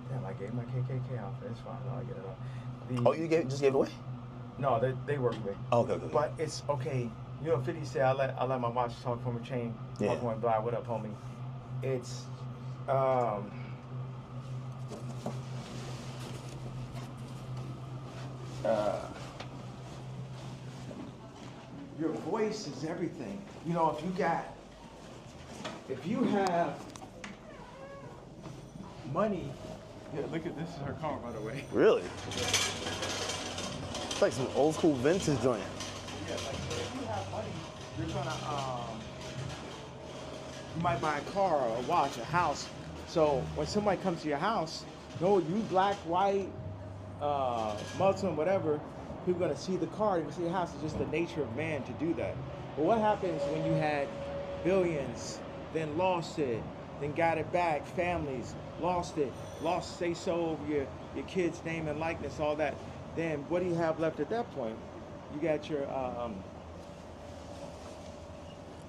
Speaker 2: damn, I gave my KKK outfit. It's fine. I'll get it off.
Speaker 1: You just gave it away?
Speaker 2: No, they work with me.
Speaker 1: Oh, okay.
Speaker 2: But it's okay. You know, 50 say I let my watch talk from a chain.
Speaker 1: Yeah.
Speaker 2: Talk one blind. What up, homie? It's your voice is everything. You know, if you have money. Yeah, look at this is her car, by the way.
Speaker 1: Really? It's like some old school vintage joint.
Speaker 2: Yeah, like if you have money, you're gonna you might buy a car or a watch, a house. So when somebody comes to your house, no, you black, white, Muslim, whatever, people are gonna see the car, they're gonna see the house. It's just the nature of man to do that. But what happens when you had billions, then lost it, then got it back, families, lost it, lost say so over your kid's name and likeness, all that. Then what do you have left at that point? You got your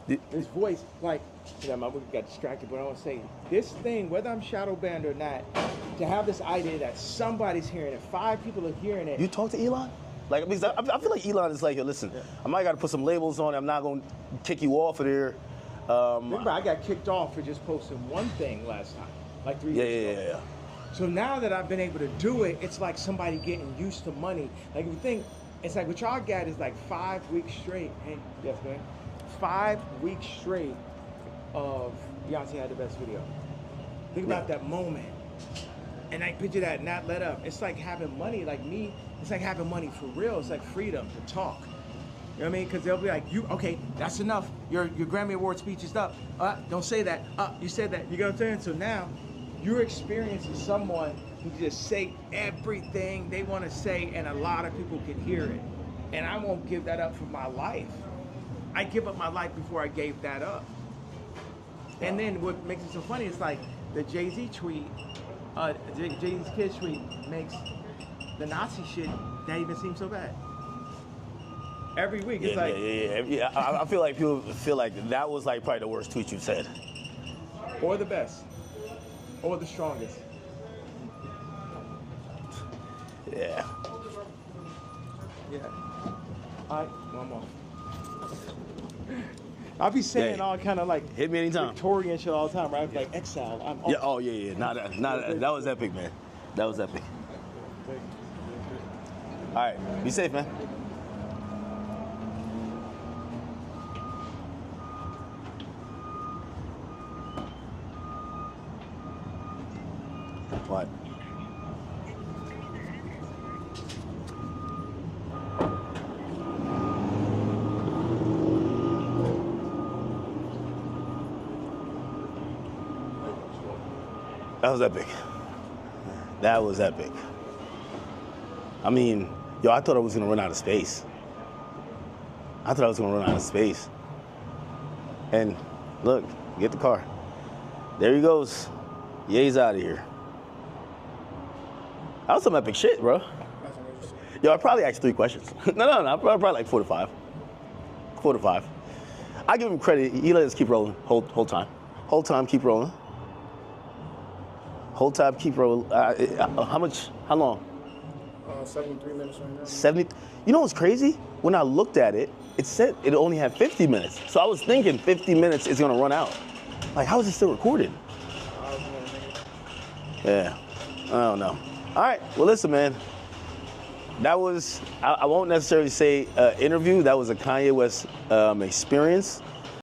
Speaker 2: this voice, like, you know, my movie got distracted, but I want to say this thing, whether I'm shadow banned or not, to have this idea that somebody's hearing it, 5 people are hearing it.
Speaker 1: You talk to Elon? Like, because I feel like Elon is like, yo, listen, I might got to put some labels on it. I'm not going to kick you off of there.
Speaker 2: Remember, I got kicked off for just posting one thing last time, like 3 years ago.
Speaker 1: Yeah.
Speaker 2: So now that I've been able to do it, it's like somebody getting used to money. Like if you think, it's like what y'all got is like 5 weeks straight. Hey, yes, man. 5 weeks straight of Beyonce had the best video. Think about that moment. And I picture that not let up. It's like having money, like me, it's like having money for real. It's like freedom to talk. You know what I mean? Because they'll be like, okay, that's enough. Your Grammy Award speech is up. Don't say that. You said that. You know what I'm saying? So now you're experiencing someone who just say everything they want to say, and a lot of people can hear it. And I won't give that up for my life. I give up my life before I gave that up. And then what makes it so funny is like the Jayz tweet, Jayz's kids tweet makes the Nazi shit not even seem so bad. Every week, it's like...
Speaker 1: Yeah. I feel like people feel like that was like probably the worst tweet you've said.
Speaker 2: Or the best. Or the strongest.
Speaker 1: Yeah.
Speaker 2: Yeah. All right, one more. I'll be saying all kind of like
Speaker 1: hit me anytime.
Speaker 2: Victorian shit all the time, right? Like exile.
Speaker 1: Yeah. Oh yeah. That was epic, man. That was epic. All right. Be safe, man. What? That was epic. That was epic. I mean, yo, I thought I was gonna run out of space. I thought I was gonna run out of space. And look, get the car. There he goes. Ye's out of here. That was some epic shit, bro. Yo, I probably asked 3 questions. no, probably like 4 to 5. 4 to 5. I give him credit. He let us keep rolling whole time. Whole time, keep rolling. Whole time, keep rolling. How long?
Speaker 7: 73 minutes right now.
Speaker 1: 70. You know what's crazy? When I looked at it, it said it only had 50 minutes. So I was thinking 50 minutes is gonna run out. Like, how is it still recorded? Yeah, I don't know. All right, well, listen, man. That was, I won't necessarily say interview. That was a Kanye West experience.